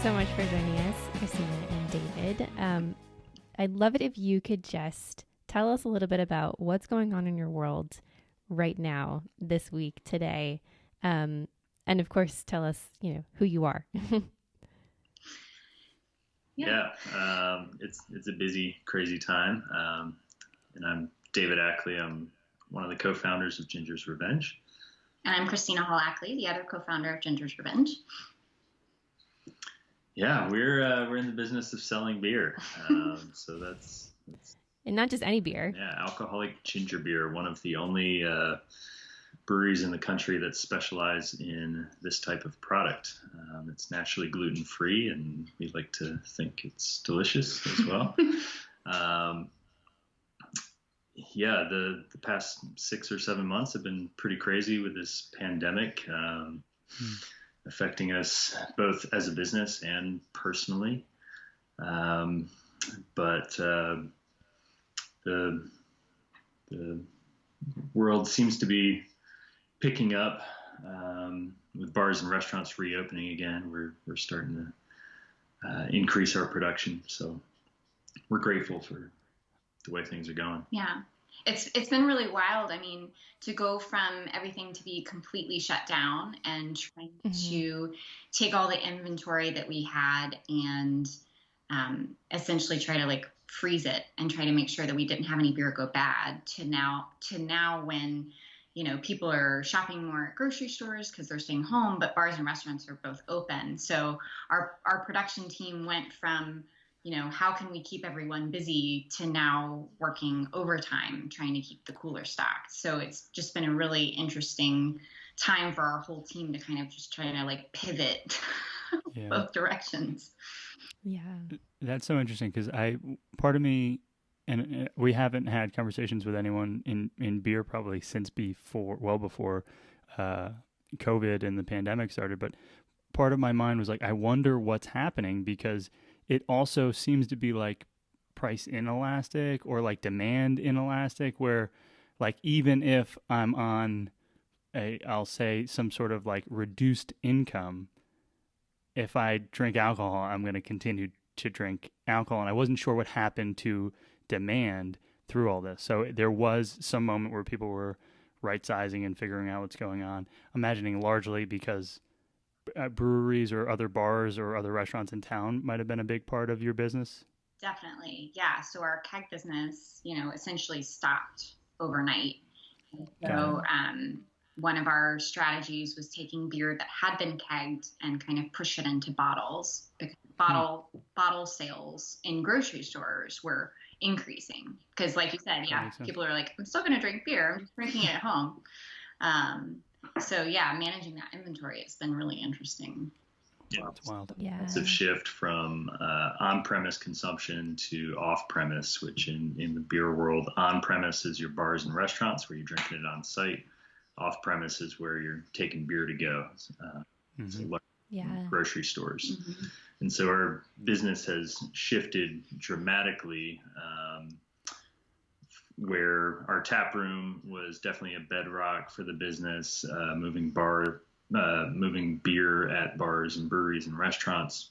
so much for joining us, Christina and David. I'd love it if you could just tell us a little bit about what's going on in your world right now, this week, today. And of course, tell us, who you are. It's a busy, crazy time. And I'm David Ackley. I'm one of the co-founders of Ginger's Revenge. And I'm Christina Hall-Ackley, the other co-founder of Ginger's Revenge. Yeah, we're in the business of selling beer. So that's and not just any beer. Yeah, alcoholic ginger beer, one of the only breweries in the country that specialize in this type of product. It's naturally gluten-free, and we like to think it's delicious as well. The past 6 or 7 months have been pretty crazy with this pandemic, affecting us both as a business and personally. But the world seems to be picking up, with bars and restaurants reopening again. We're starting to increase our production, so we're grateful for the way things are going. Yeah. It's been really wild. I mean, to go from everything to be completely shut down and trying to take all the inventory that we had and essentially try to freeze it and try to make sure that we didn't have any beer go bad to now when, people are shopping more at grocery stores because they're staying home, but bars and restaurants are both open. So our production team went from, how can we keep everyone busy to now working overtime, trying to keep the cooler stocked. So it's just been a really interesting time for our whole team to kind of just try to pivot both directions. Yeah. That's so interesting because part of me, and we haven't had conversations with anyone in beer probably since before COVID and the pandemic started. But part of my mind was I wonder what's happening, because it also seems to be price inelastic or demand inelastic, where even if I'm on I'll say some sort of reduced income, if I drink alcohol, I'm going to continue to drink alcohol. And I wasn't sure what happened to demand through all this. So there was some moment where people were right-sizing and figuring out what's going on, imagining largely because breweries or other bars or other restaurants in town might have been a big part of your business. Definitely. Yeah. So our keg business, essentially stopped overnight. So one of our strategies was taking beer that had been kegged and kind of push it into bottles, because bottle sales in grocery stores were increasing. Because like you said, people are I'm still going to drink beer. I'm just drinking it at home. So managing that inventory, it's been really interesting. Yeah, it's wild. Yeah. Massive shift from on-premise consumption to off-premise, which in the beer world, on-premise is your bars and restaurants where you're drinking it on site. Off-premise is where you're taking beer to go. Grocery stores. Mm-hmm. And so our business has shifted dramatically, where our tap room was definitely a bedrock for the business, moving beer at bars and breweries and restaurants.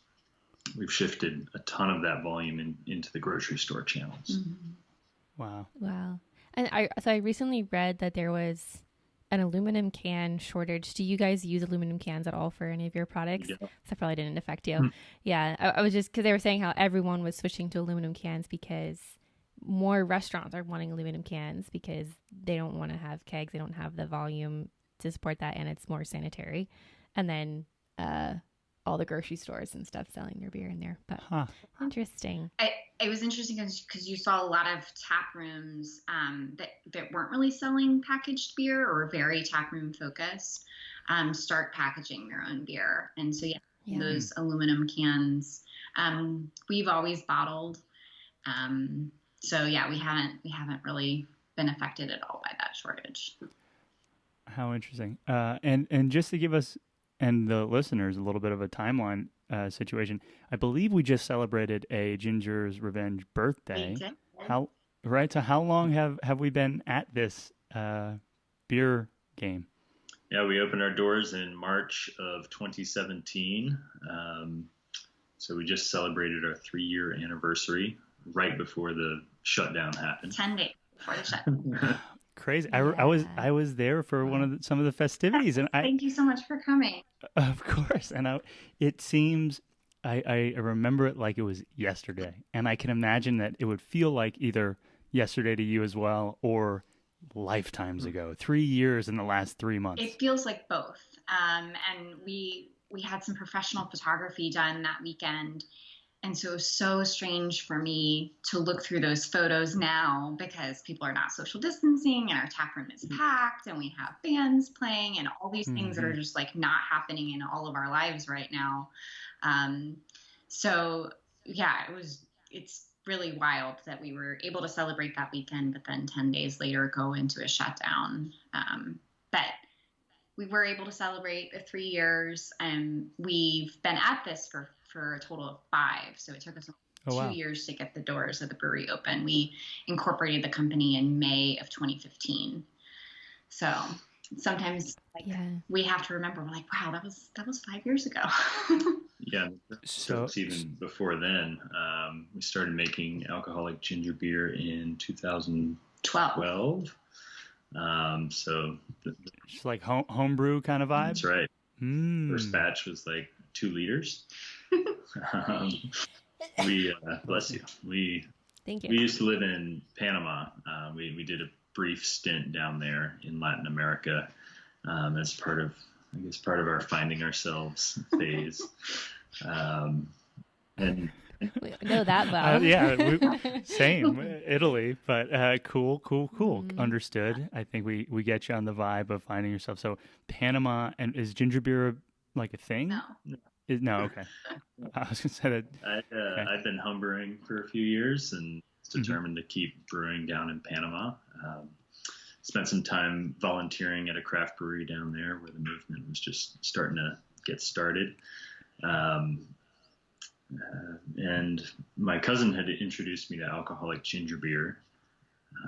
We've shifted a ton of that volume into the grocery store channels. Mm-hmm. Wow. And I recently read that there was an aluminum can shortage. Do you guys use aluminum cans at all for any of your products? Yeah. That probably didn't affect you. Yeah. I was just, because they were saying how everyone was switching to aluminum cans because more restaurants are wanting aluminum cans because they don't want to have kegs. They don't have the volume to support that, and it's more sanitary. And then all the grocery stores and stuff selling their beer in there. But interesting. It was interesting because you saw a lot of tap rooms that weren't really selling packaged beer or very tap room focused start packaging their own beer. And so those aluminum cans we've always bottled. So we haven't really been affected at all by that shortage. How interesting. And just to give us and the listeners a little bit of a timeline situation, I believe we just celebrated a Ginger's Revenge birthday. So how long have we been at this beer game? Yeah, we opened our doors in March of 2017. So we just celebrated our 3-year anniversary right before the shutdown happened. 10 days before the shutdown. Crazy. Yeah. I was there for some of the festivities, and Thank you so much for coming. of course, and it seems I remember it like it was yesterday, and I can imagine that it would feel like either yesterday to you as well, or lifetimes ago. 3 years in the last 3 months. It feels like both. And we had some professional photography done that weekend. And so it was so strange for me to look through those photos now, because people are not social distancing and our tap room is packed and we have bands playing and all these things that are just like not happening in all of our lives right now. So yeah, it's really wild that we were able to celebrate that weekend, but then 10 days later go into a shutdown. But we were able to celebrate the 3 years, and we've been at this for a total of 5. So it took us 2 years to get the doors of the brewery open. We incorporated the company in May of 2015. So sometimes we have to remember, we're like, wow, that was 5 years ago. Yeah. So even before then, we started making alcoholic ginger beer in 2012. So it's like homebrew kind of vibe. That's right. First batch was like 2 liters. Bless you. Thank you. We used to live in Panama. We did a brief stint down there in Latin America as part of our finding ourselves phase. And we know that well. Same, Italy, but cool. Understood. I think we get you on the vibe of finding yourself. So Panama, and is ginger beer like a thing? No. No, okay. I was gonna say that. I've been homebrewing for a few years and determined to keep brewing down in Panama. Spent some time volunteering at a craft brewery down there where the movement was just starting to get started. And my cousin had introduced me to alcoholic ginger beer.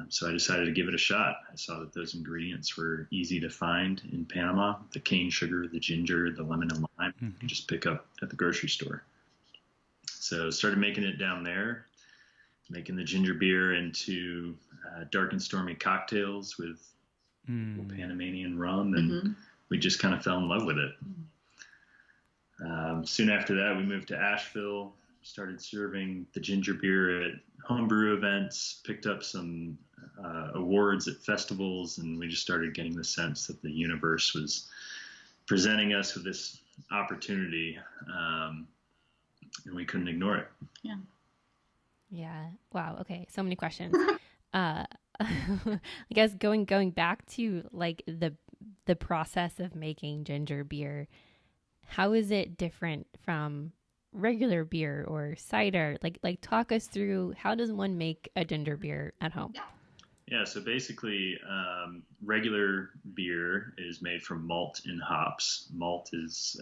So I decided to give it a shot. I saw that those ingredients were easy to find in Panama: the cane sugar, the ginger, the lemon and lime. You can just pick up at the grocery store. So started making it down there, making the ginger beer into dark and stormy cocktails with Panamanian rum, and we just kind of fell in love with it. Soon after that, we moved to Asheville, started serving the ginger beer at homebrew events, picked up some awards at festivals, and we just started getting the sense that the universe was presenting us with this opportunity, and we couldn't ignore it. Yeah. Wow. Okay. So many questions. I guess going back to like the process of making ginger beer, how is it different from regular beer or cider? Like talk us through, how does one make a ginger beer at home? Yeah, so basically, regular beer is made from malt and hops. Malt is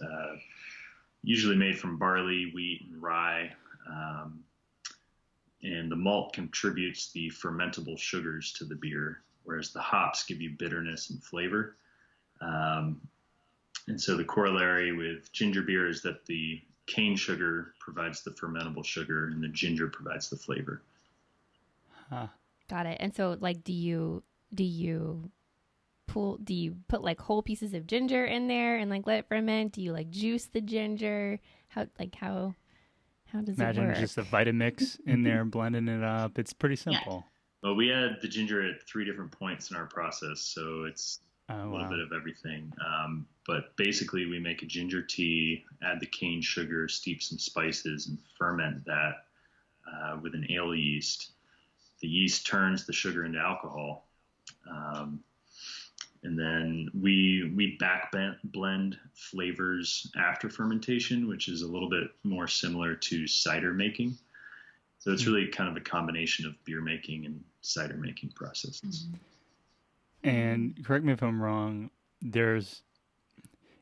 usually made from barley, wheat, and rye. And the malt contributes the fermentable sugars to the beer, whereas the hops give you bitterness and flavor. And so the corollary with ginger beer is that the cane sugar provides the fermentable sugar and the ginger provides the flavor. Got it. And so like, do you put like whole pieces of ginger in there and like let it ferment? Do you like juice the ginger? How does it work? Imagine just a Vitamix in there, blending it up. It's pretty simple. Well, we add the ginger at 3 different points in our process, so it's a little bit of everything. But basically, we make a ginger tea, add the cane sugar, steep some spices, and ferment that with an ale yeast. The yeast turns the sugar into alcohol. And then we back blend flavors after fermentation, which is a little bit more similar to cider making. So it's really kind of a combination of beer making and cider making processes. And correct me if I'm wrong, there's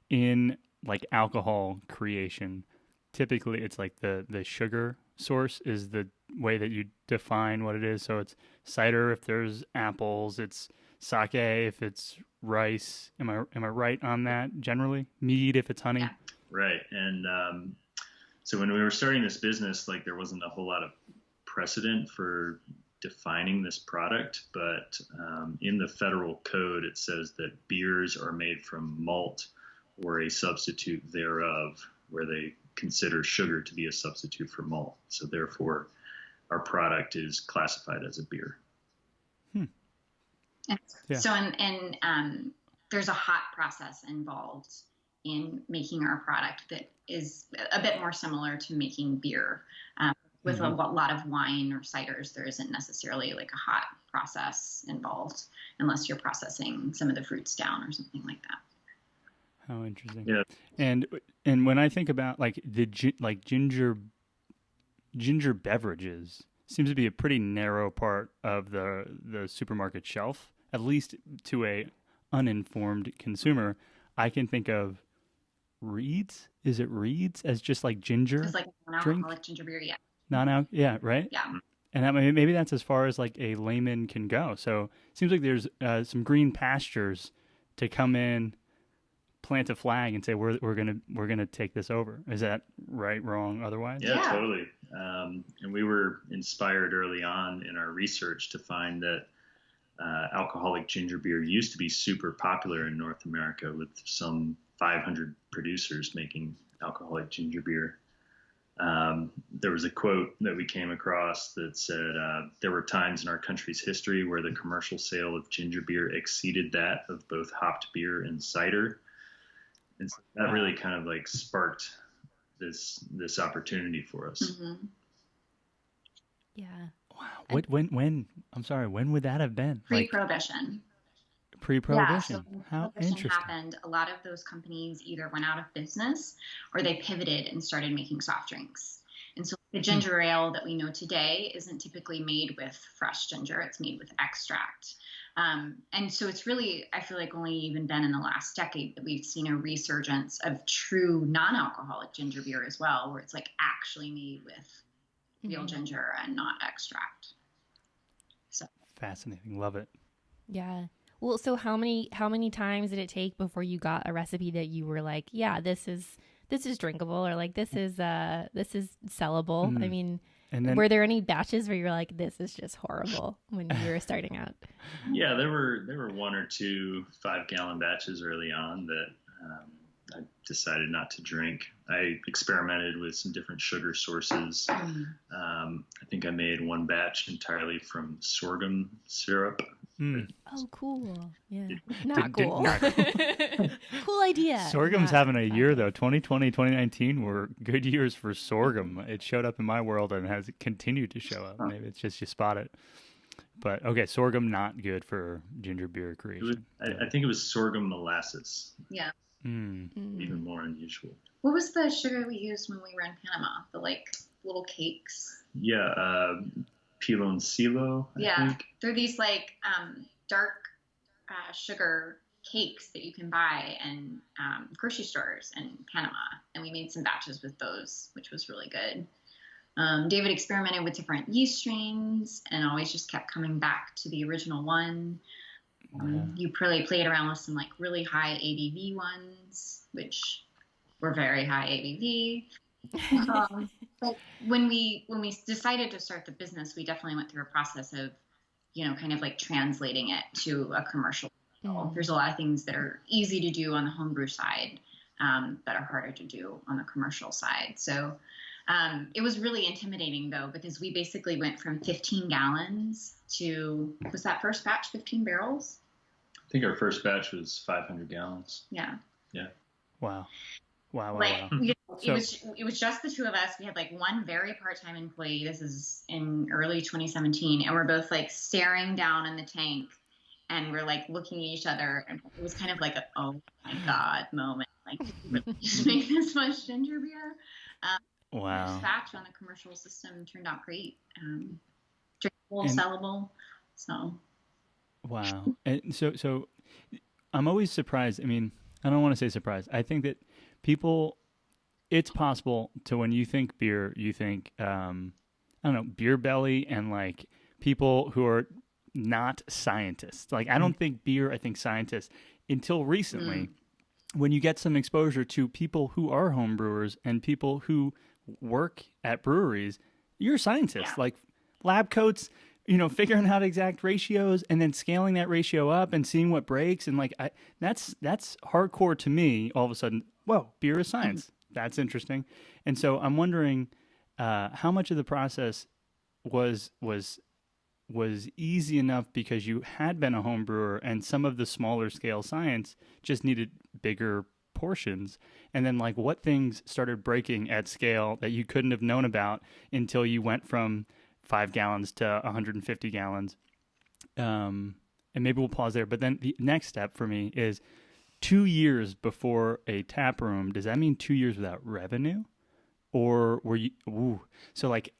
in like alcohol creation, typically it's like the sugar source is the way that you define what it is. So it's cider if there's apples, it's sake if it's rice. Am I right on that generally? Mead if it's honey? Yeah. Right. And So when we were starting this business, like there wasn't a whole lot of precedent for defining this product, but in the federal code, it says that beers are made from malt or a substitute thereof, where they consider sugar to be a substitute for malt. So therefore, our product is classified as a beer. Yeah. So, there's a hot process involved in making our product that is a bit more similar to making beer. With a lot of wine or ciders, there isn't necessarily like a hot process involved unless you're processing some of the fruits down or something like that. How interesting. Yeah. And when I think about like ginger beverages, seems to be a pretty narrow part of the supermarket shelf, at least to a uninformed consumer. I can think of Reed's. Is it Reed's as just like ginger? It's like non-alcoholic ginger beer, yeah. Yeah, right? Yeah. And maybe that's as far as like a layman can go. So it seems like there's some green pastures to come in, plant a flag, and say we're gonna take this over. Is that right, wrong, otherwise? Yeah. Totally. And we were inspired early on in our research to find that alcoholic ginger beer used to be super popular in North America, with some 500 producers making alcoholic ginger beer. There was a quote that we came across that said, there were times in our country's history where the commercial sale of ginger beer exceeded that of both hopped beer and cider. And so that really kind of like sparked this opportunity for us. Mm-hmm. Yeah. Wow. When would that have been? Pre-Prohibition. Pre-Prohibition. Yeah, so How Prohibition interesting. happened. A lot of those companies either went out of business or they pivoted and started making soft drinks. And so the ginger ale that we know today isn't typically made with fresh ginger. It's made with extract. And so it's really, I feel like only even been in the last decade that we've seen a resurgence of true non-alcoholic ginger beer as well, where it's like actually made with real ginger and not extract. So Fascinating. Love it. Yeah. Well, so how many times did it take before you got a recipe that you were like, yeah, this is drinkable, or like this is sellable? I mean, and then, were there any batches where you're like, this is just horrible when you were starting out? Yeah, there were 1 or 2 5-gallon batches early on that I decided not to drink. I experimented with some different sugar sources. I think I made one batch entirely from sorghum syrup. Oh, cool. Yeah. Not cool. Cool idea. Sorghum's having a year, though. 2020, 2019 were good years for sorghum. It showed up in my world and has continued to show up. Maybe it's just you spot it. But, okay, sorghum not good for ginger beer creation. I think it was sorghum molasses. Yeah. Even more unusual. What was the sugar we used when we were in Panama? The like little cakes? Yeah, piloncillo, I think. They're these like dark sugar cakes that you can buy in grocery stores in Panama. And we made some batches with those, which was really good. David experimented with different yeast strains and always just kept coming back to the original one. You probably played around with some like really high ABV ones, which were very high ABV. But when we decided to start the business, we definitely went through a process of, kind of like translating it to a commercial. There's a lot of things that are easy to do on the homebrew side that are harder to do on the commercial side. So it was really intimidating, though, because we basically went from 15 gallons to, was that first batch 15 barrels? I think our first batch was 500 gallons. Yeah. Wow. Like, it was just the two of us. We had like one very part-time employee. This is in early 2017. And we're both like staring down in the tank and we're like looking at each other. And it was kind of like a, oh my God moment. Like, did we really just make this much ginger beer? Wow. The batch on the commercial system turned out great. Drinkable, sellable. So. Wow. And so I'm always surprised. I mean, I don't want to say surprised. I think that people, it's possible to, when you think beer, you think, I don't know, beer belly and like people who are not scientists. Like, I don't think beer, I think scientists until recently, when you get some exposure to people who are home brewers and people who work at breweries, you're a scientist, Yeah. like lab coats, figuring out exact ratios and then scaling that ratio up and seeing what breaks. And like, that's hardcore to me. All of a sudden, whoa, beer is science. That's interesting. And so I'm wondering how much of the process was easy enough because you had been a home brewer and some of the smaller scale science just needed bigger portions. And then like what things started breaking at scale that you couldn't have known about until you went from 5 gallons to 150 gallons. And maybe we'll pause there. But then the next step for me is 2 years before a tap room. Does that mean 2 years without revenue? Or were you, so like,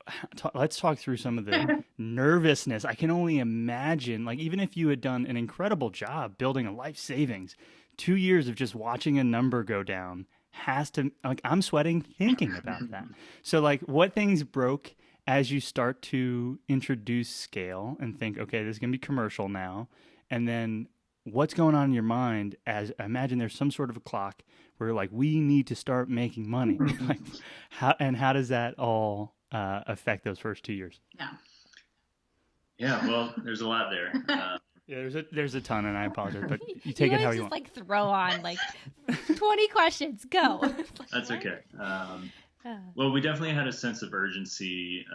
let's talk through some of the nervousness. I can only imagine, like, even if you had done an incredible job building a life savings, 2 years of just watching a number go down has to, like, I'm sweating thinking about that. So like what things broke as you start to introduce scale and think, okay, this is going to be commercial now. And then what's going on in your mind as I imagine there's some sort of a clock where like, we need to start making money. Like, how does that all affect those first 2 years? Yeah. Well, there's a lot there. Yeah, there's a ton, and I apologize, but you take it how you want. Like throw on like 20 questions, go. That's okay. Well, we definitely had a sense of urgency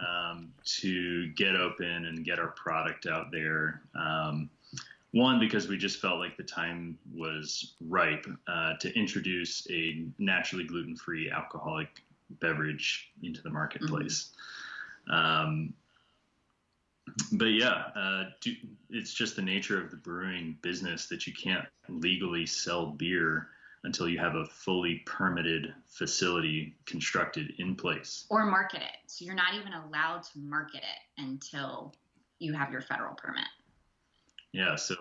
to get open and get our product out there. One, because we just felt like the time was ripe to introduce a naturally gluten-free alcoholic beverage into the marketplace. But yeah, it's just the nature of the brewing business that you can't legally sell beer until you have a fully permitted facility constructed in place. Or market it. So you're not even allowed to market it until you have your federal permit. Yeah, so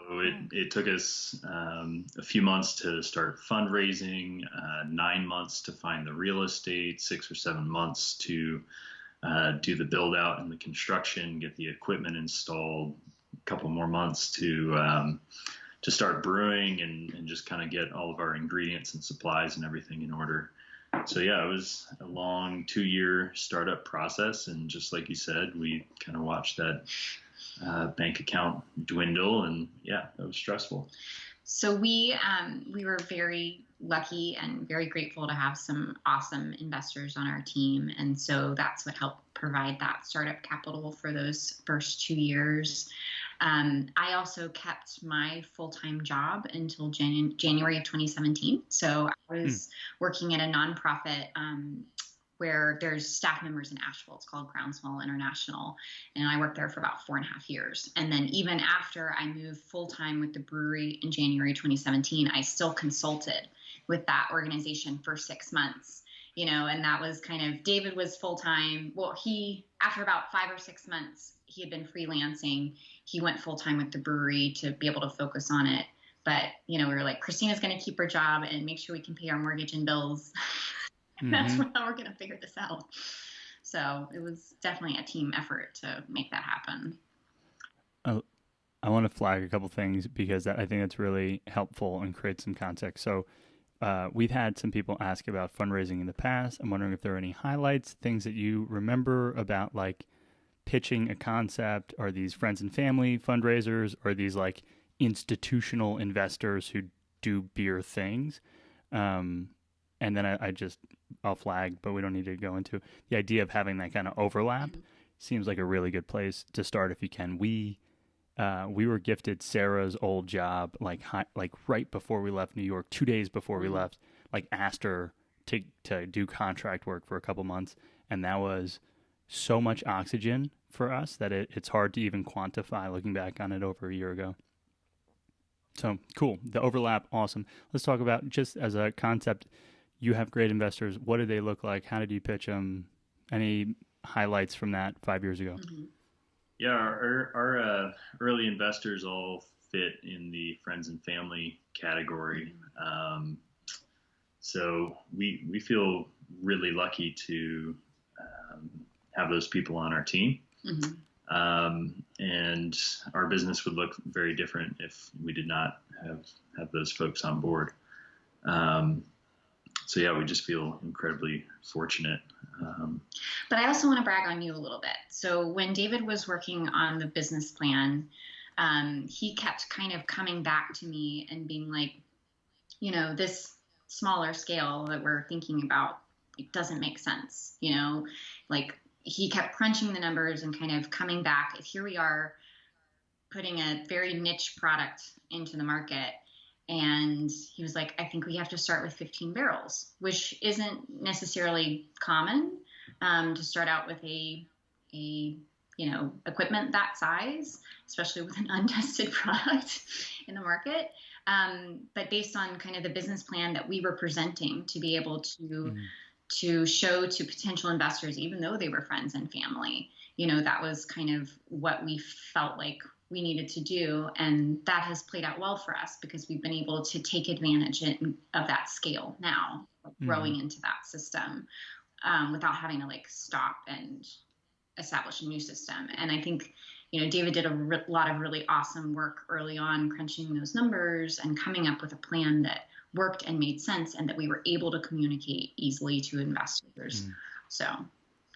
it took us a few months to start fundraising, 9 months to find the real estate, 6 or 7 months to do the build out and the construction, get the equipment installed, a couple more months to start brewing and just kind of get all of our ingredients and supplies and everything in order. So yeah, it was a long 2-year startup process. And just like you said, we kind of watched that bank account dwindle, and yeah, that was stressful. So we were very lucky and very grateful to have some awesome investors on our team. And so that's what helped provide that startup capital for those first 2 years. I also kept my full-time job until January of 2017. So I was working at a nonprofit where there's staff members in Asheville. It's called Groundswell International. And I worked there for about 4.5 years. And then even after I moved full-time with the brewery in January 2017, I still consulted with that organization for 6 months, and that was kind of, David was full-time. Well, after about 5 or 6 months, he had been freelancing. He went full-time with the brewery to be able to focus on it. But, we were like, Christina's going to keep her job and make sure we can pay our mortgage and bills. That's how we're going to figure this out. So it was definitely a team effort to make that happen. I want to flag a couple things because I think that's really helpful and creates some context. So we've had some people ask about fundraising in the past. I'm wondering if there are any highlights, things that you remember about like pitching a concept. Are these friends and family fundraisers? Or are these like institutional investors who do beer things? And then I'll flag, but we don't need to go into the idea of having that kind of overlap. Seems like a really good place to start if you can. We were gifted Sarah's old job, like right before we left New York, 2 days before we left, like asked her to do contract work for a couple months. And that was so much oxygen for us that it's hard to even quantify looking back on it over a year ago. So cool. The overlap. Awesome. Let's talk about just as a concept. You have great investors. What do they look like? How did you pitch them? Any highlights from that 5 years ago? Yeah, our early investors all fit in the friends and family category. So we feel really lucky to have those people on our team. And our business would look very different if we did not have those folks on board. So yeah, we just feel incredibly fortunate But I also want to brag on you a little bit. So when David was working on the business plan, he kept kind of coming back to me and being like, this smaller scale that we're thinking about, it doesn't make sense. Like he kept crunching the numbers and kind of coming back. Here we are putting a very niche product into the market. And he was like, I think we have to start with 15 barrels, which isn't necessarily common to start out with a equipment that size, especially with an untested product in the market. But based on kind of the business plan that we were presenting to be able to show to potential investors, even though they were friends and family, that was kind of what we felt like we needed to do. And that has played out well for us because we've been able to take advantage of that scale now, growing into that system without having to stop and establish a new system. And I think, David did a lot of really awesome work early on, crunching those numbers and coming up with a plan that worked and made sense and that we were able to communicate easily to investors. So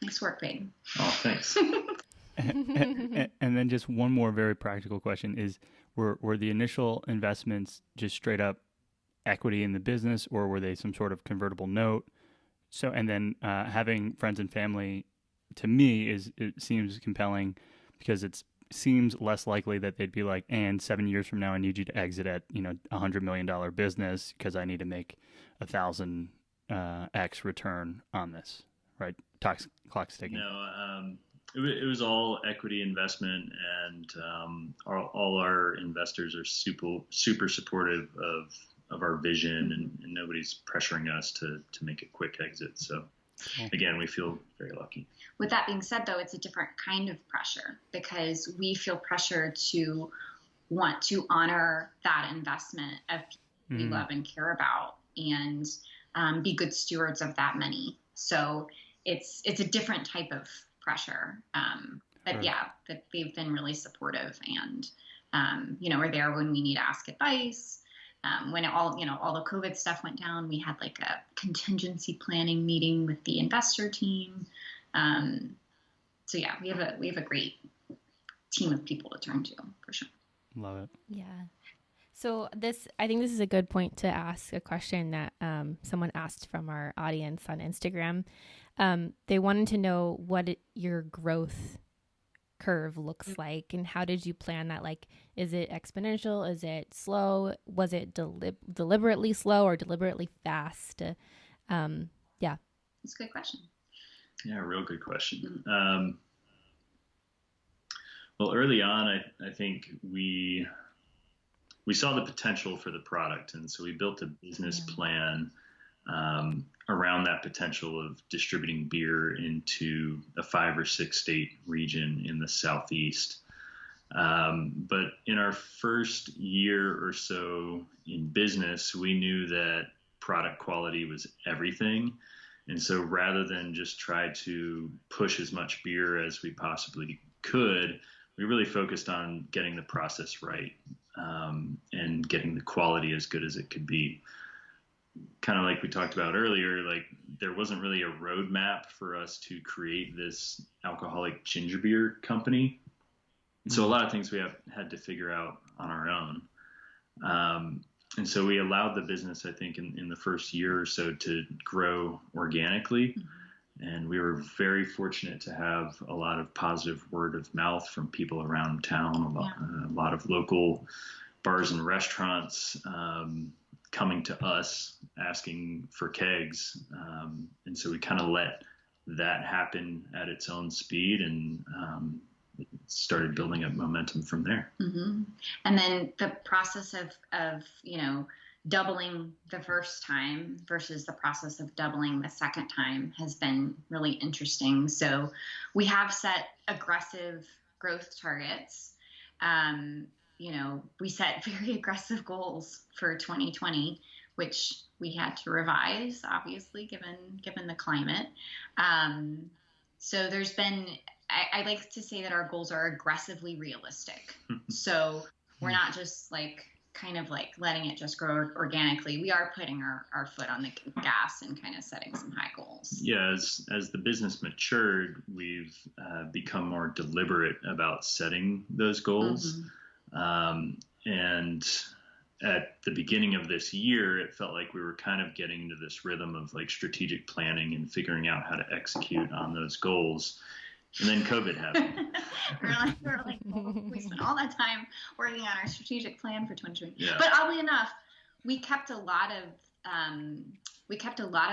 nice work, babe. Oh, thanks. And then just one more very practical question is, were the initial investments just straight up equity in the business, or were they some sort of convertible note? So, and then having friends and family, to me, it seems compelling because it seems less likely that they'd be like, and 7 years from now, I need you to exit at $100 million business because I need to make 1,000x return on this, right? Clock's ticking. No, it was all equity investment, and all our investors are super supportive of our vision, and nobody's pressuring us to make a quick exit. So again, we feel very lucky. With that being said, though, it's a different kind of pressure because we feel pressure to want to honor that investment of people we love and care about and be good stewards of that money. So it's a different type of pressure. But right. Yeah, that they've been really supportive and, are there when we need to ask advice. When all the COVID stuff went down, we had a contingency planning meeting with the investor team. So yeah, we have a great team of people to turn to for sure. Love it. Yeah. So I think this is a good point to ask a question that someone asked from our audience on Instagram. They wanted to know what your growth curve looks like and how did you plan that? Is it exponential? Is it slow? Was it deliberately slow or deliberately fast? Yeah. That's a good question. Yeah, real good question. Well, early on, I think we saw the potential for the product, and so we built a business plan around that potential of distributing beer into a 5 or 6 state region in the Southeast. But in our first year or so in business, we knew that product quality was everything. And so rather than just try to push as much beer as we possibly could, we really focused on getting the process right and getting the quality as good as it could be. Kind of like we talked about earlier, there wasn't really a roadmap for us to create this alcoholic ginger beer company. So a lot of things we had to figure out on our own. And so we allowed the business, I think, in the first year or so to grow organically. And we were very fortunate to have a lot of positive word of mouth from people around town, a lot of local bars and restaurants coming to us asking for kegs. And so we kind of let that happen at its own speed and started building up momentum from there. Mm-hmm. And then the process of doubling the first time versus the process of doubling the second time has been really interesting. So we have set aggressive growth targets. We set very aggressive goals for 2020, which we had to revise, obviously, given the climate. So there's been, I like to say that our goals are aggressively realistic. So we're not just kind of like letting it just grow organically. We are putting our foot on the gas and kind of setting some high goals. Yeah, as the business matured, we've become more deliberate about setting those goals. And at the beginning of this year, it felt like we were kind of getting into this rhythm of like strategic planning and figuring out how to execute on those goals. And then COVID happened. we're like, we spent all that time working on our strategic plan for 2020. Yeah. But oddly enough, we kept a lot of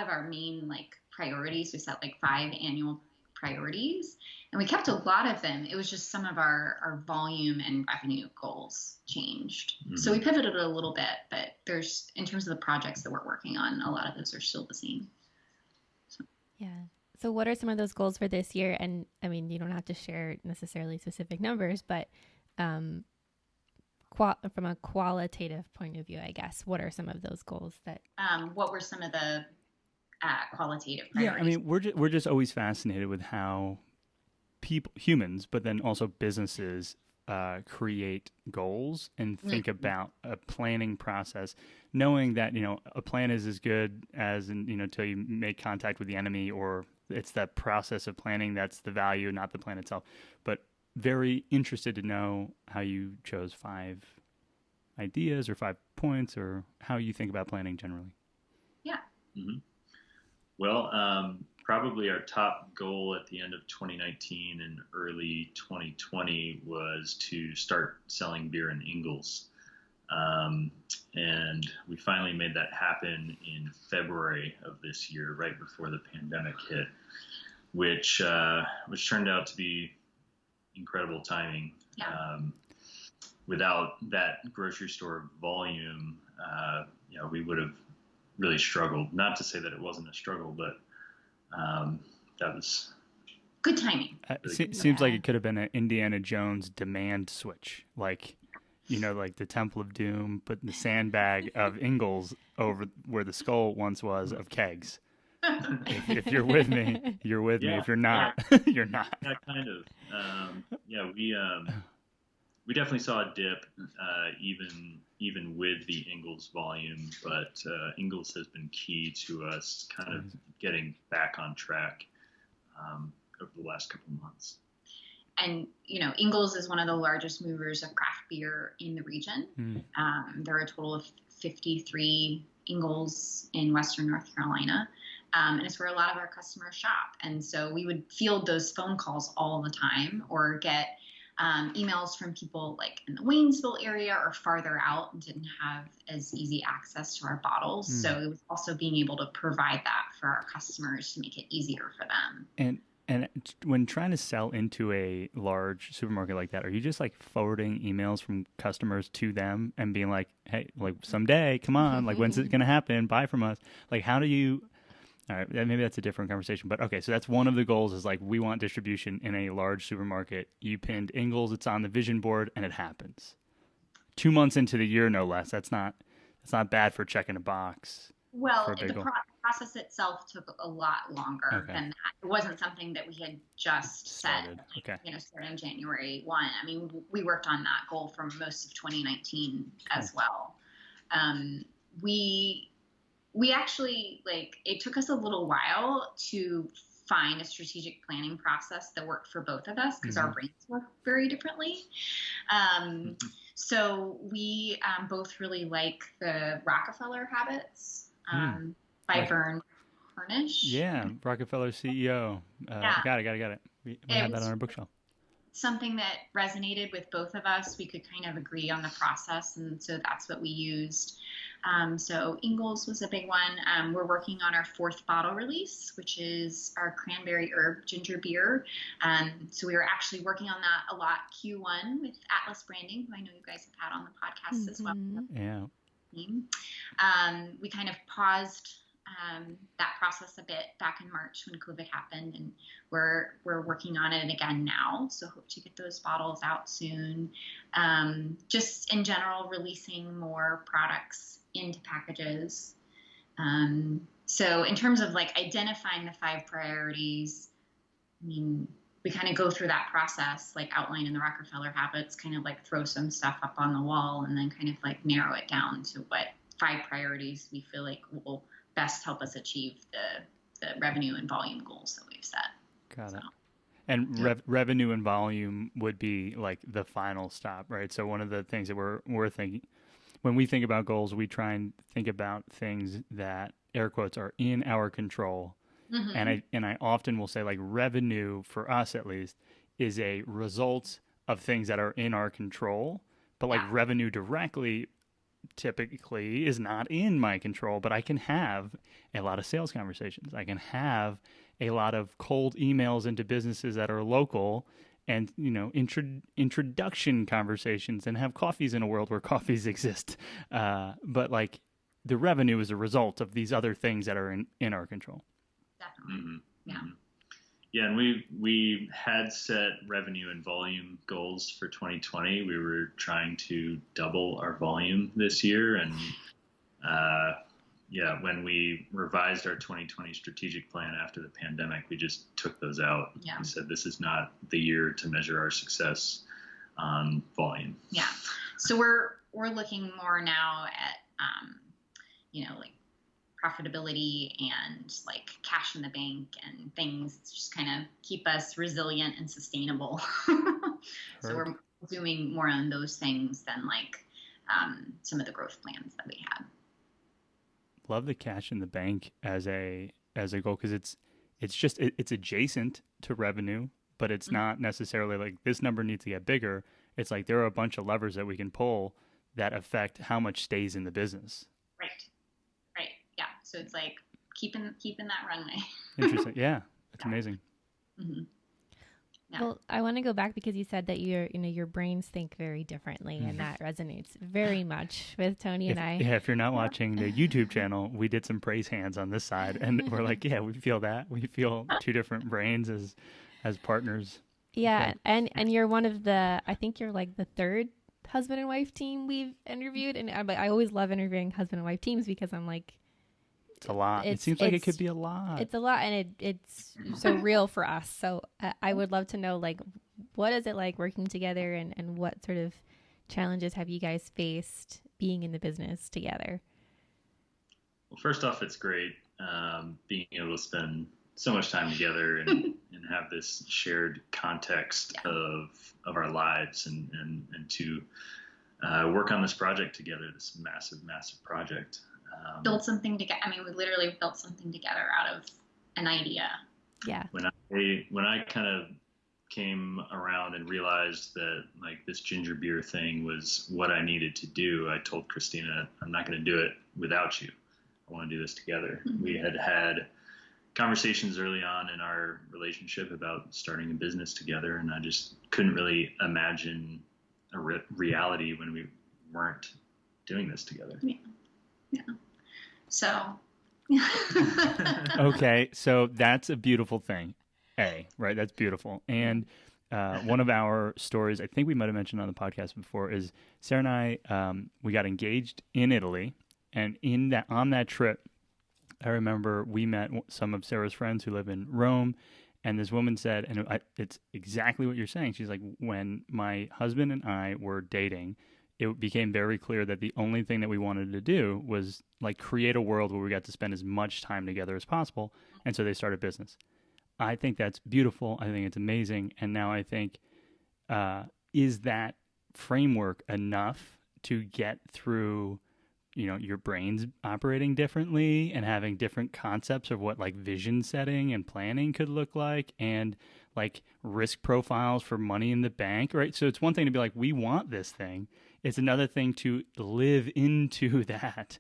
our main like priorities. We set like 5 annual priorities, and we kept a lot of them. It was just some of our volume and revenue goals changed. So we pivoted a little bit, but there's, in terms of the projects that we're working on, a lot of those are still the same. So. Yeah. So what are some of those goals for this year? And I mean, you don't have to share necessarily specific numbers, but from a qualitative point of view, I guess, what are some of those goals that? What were some of the qualitative priorities? Yeah, I mean, we're just always fascinated with how humans, but then also businesses create goals and think about a planning process, knowing that, a plan is as good as, until you make contact with the enemy, or it's that process of planning that's the value, not the plan itself. But very interested to know how you chose 5 ideas or 5 points, or how you think about planning generally. Yeah. Mm-hmm. Well, probably our top goal at the end of 2019 and early 2020 was to start selling beer in Ingles. And we finally made that happen in February of this year, right before the pandemic hit, which turned out to be incredible timing. Yeah. Without that grocery store volume, we would have really struggled. Not to say that it wasn't a struggle, but that was good timing. Seems like it could have been an Indiana Jones demand switch, like the Temple of Doom, put the sandbag of Ingles over where the skull once was of kegs. If you're with me, you're with me. If you're not, you're not. Yeah, kind of. We definitely saw a dip, even with the Ingles volume, but Ingles has been key to us kind of getting back on track over the last couple of months. And, Ingles is one of the largest movers of craft beer in the region. There are a total of 53 Ingles in Western North Carolina. And it's where a lot of our customers shop. And so we would field those phone calls all the time, or get emails from people like in the Waynesville area or farther out and didn't have as easy access to our bottles. So it was also being able to provide that for our customers to make it easier for them. And when trying to sell into a large supermarket like that, are you just like forwarding emails from customers to them and being like, hey, like someday, come on, like when's it going to happen? Buy from us. Like, how do you, all right, maybe that's a different conversation, but okay. So that's one of the goals, is like, we want distribution in a large supermarket. You pinned Ingles, it's on the vision board, and it happens 2 months into the year, no less. That's not bad for checking a box. Well, the process itself took a lot longer than that. It wasn't something that we had just started January 1. I mean, we worked on that goal for most of 2019 as well. We actually, it took us a little while to find a strategic planning process that worked for both of us, because our brains work very differently. So we both really like the Rockefeller Habits by Vern Harnish. Yeah, Rockefeller CEO. Got it. We have that on our bookshelf. Something that resonated with both of us. We could kind of agree on the process, and so that's what we used. So Ingles was a big one. We're working on our 4th bottle release, which is our cranberry herb ginger beer. So we were actually working on that a lot Q1 with Atlas Branding, who I know you guys have had on the podcast as well. Yeah. We kind of paused that process a bit back in March when COVID happened, and we're working on it again now. So hope to get those bottles out soon. Just in general, releasing more products into packages. So in terms of identifying the 5 priorities, I mean, we kind of go through that process, like outlined in the Rockefeller Habits, kind of like throw some stuff up on the wall and then kind of like narrow it down to what 5 priorities we feel like will best help us achieve the revenue and volume goals that we've set. Got it. And revenue and volume would be like the final stop, right? So one of the things that we're thinking, when we think about goals, we try and think about things that, air quotes, are in our control. Mm-hmm. And I often will say, like, revenue for us at least is a result of things that are in our control, but like revenue directly typically is not in my control, but I can have a lot of sales conversations. I can have a lot of cold emails into businesses that are local and, you know, introduction conversations, and have coffees in a world where coffees exist. But like the revenue is a result of these other things that are in our control. Definitely. Mm-hmm. Yeah. Mm-hmm. Yeah, and we had set revenue and volume goals for 2020. We were trying to double our volume this year, and when we revised our 2020 strategic plan after the pandemic, we just took those out. Yeah. We said this is not the year to measure our success on volume. Yeah. So we're looking more now at like profitability and like cash in the bank and things to just kind of keep us resilient and sustainable. So we're doing more on those things than like some of the growth plans that we had. Love the cash in the bank as a goal, because it's adjacent to revenue, but it's not necessarily like this number needs to get bigger. It's like there are a bunch of levers that we can pull that affect how much stays in the business. Right. Yeah. So it's like keeping that runway. Interesting. Yeah. That's amazing. Mm-hmm. Yeah. Well, I want to go back because you said that your brains think very differently, and that resonates very much with Tony and I. Yeah, if you're not watching the YouTube channel, we did some praise hands on this side, and we're like, yeah, we feel that. We feel 2 different brains as partners. Yeah, and you're one of I think you're like the 3rd husband and wife team we've interviewed, and I always love interviewing husband and wife teams because I'm like, it's a lot. It seems like it could be a lot. It's a lot, and it's so real for us. So I would love to know, like, what is it like working together, and what sort of challenges have you guys faced being in the business together? Well, first off, it's great being able to spend so much time together and have this shared context of our lives and to work on this project together, this massive project. Build something together. I mean, we literally built something together out of an idea. Yeah. When I kind of came around and realized that like this ginger beer thing was what I needed to do, I told Christina, I'm not going to do it without you. I want to do this together. Mm-hmm. We had conversations early on in our relationship about starting a business together, and I just couldn't really imagine a reality when we weren't doing this together. Yeah. So. Okay, so that's a beautiful thing. Right? That's beautiful. And one of our stories, I think we might have mentioned on the podcast before, is Sarah and I, we got engaged in Italy, and on that trip, I remember we met some of Sarah's friends who live in Rome, and this woman said, and it's exactly what you're saying. She's like, when my husband and I were dating, it became very clear that the only thing that we wanted to do was like create a world where we got to spend as much time together as possible. And so they started business. I think that's beautiful. I think it's amazing. And now I think, is that framework enough to get through, your brains operating differently and having different concepts of what like vision setting and planning could look like, and like risk profiles for money in the bank, right? So it's one thing to be like, we want this thing. It's another thing to live into that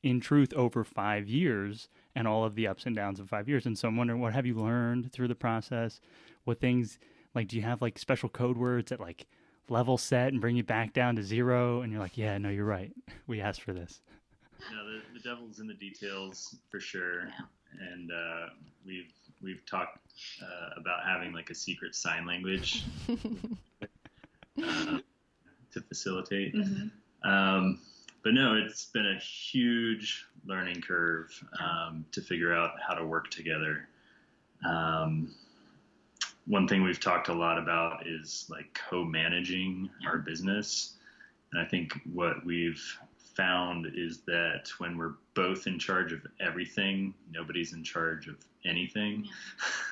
in truth over 5 years and all of the ups and downs of 5 years. And so I'm wondering, what have you learned through the process? What things, like, do you have like special code words that like level set and bring you back down to 0? And you're like, yeah, no, you're right. We asked for this. The devil's in the details for sure. Yeah. And we've talked about having like a secret sign language to facilitate. Mm-hmm. But no, it's been a huge learning curve to figure out how to work together. one thing we've talked a lot about is like co-managing our business. And I think what we've found is that when we're both in charge of everything, nobody's in charge of anything.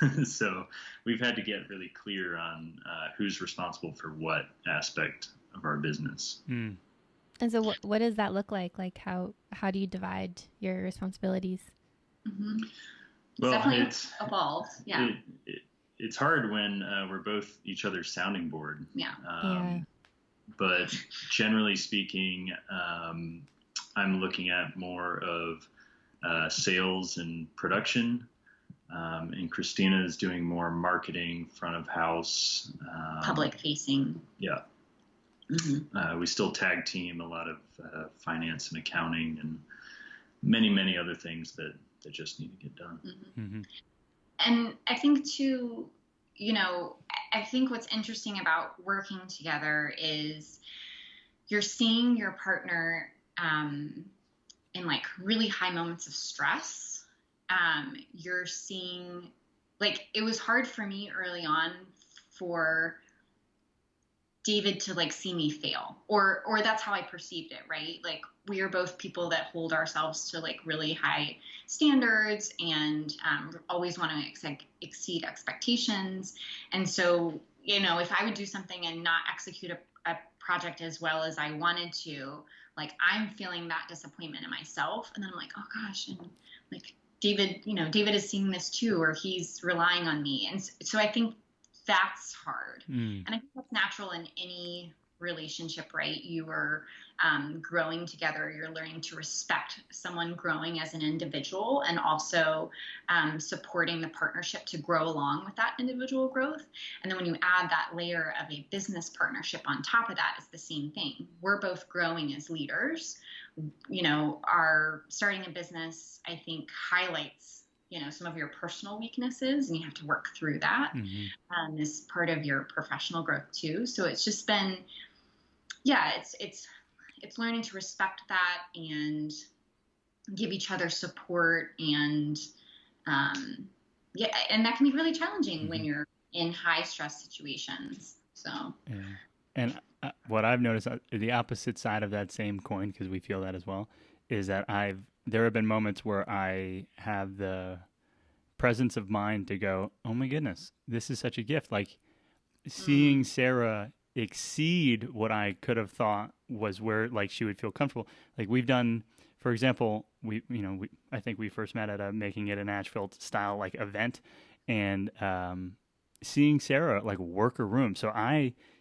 Yeah. So we've had to get really clear on who's responsible for what aspect of our business. Mm. And so what does that look like? Like how do you divide your responsibilities? Mm-hmm. Well, definitely evolved. Yeah. It's hard when we're both each other's sounding board. Yeah. But generally speaking, I'm looking at more of sales and production, and Christina is doing more marketing, front of house, public facing. Yeah. Mm-hmm. We still tag team a lot of finance and accounting and many other things that just need to get done. Mm-hmm. Mm-hmm. And I think too, I think what's interesting about working together is you're seeing your partner in like really high moments of stress. You're seeing, like, it was hard for me early on for David to like see me fail, or that's how I perceived it, right? Like, we are both people that hold ourselves to like really high standards and always want to exceed expectations. And so, if I would do something and not execute a project as well as I wanted to, like, I'm feeling that disappointment in myself. And then I'm like, oh gosh. And like, David is seeing this too, or he's relying on me. And so I think that's hard. And I think that's natural in any relationship, right? You are growing together. You're learning to respect someone growing as an individual, and also supporting the partnership to grow along with that individual growth. And then when you add that layer of a business partnership on top of that, it's the same thing. We're both growing as leaders. Our starting a business, I think, highlights some of your personal weaknesses, and you have to work through that as part of your professional growth too. So it's just been, it's learning to respect that and give each other support, and and that can be really challenging when you're in high stress situations. So and what I've noticed, the opposite side of that same coin, because we feel that as well, is that there have been moments where I have the presence of mind to go, oh my goodness, this is such a gift. Like, seeing Sarah exceed what I could have thought was where like she would feel comfortable. Like, we've done, for example, I think we first met at a Making It in Asheville style like event, and seeing Sarah like work a room. So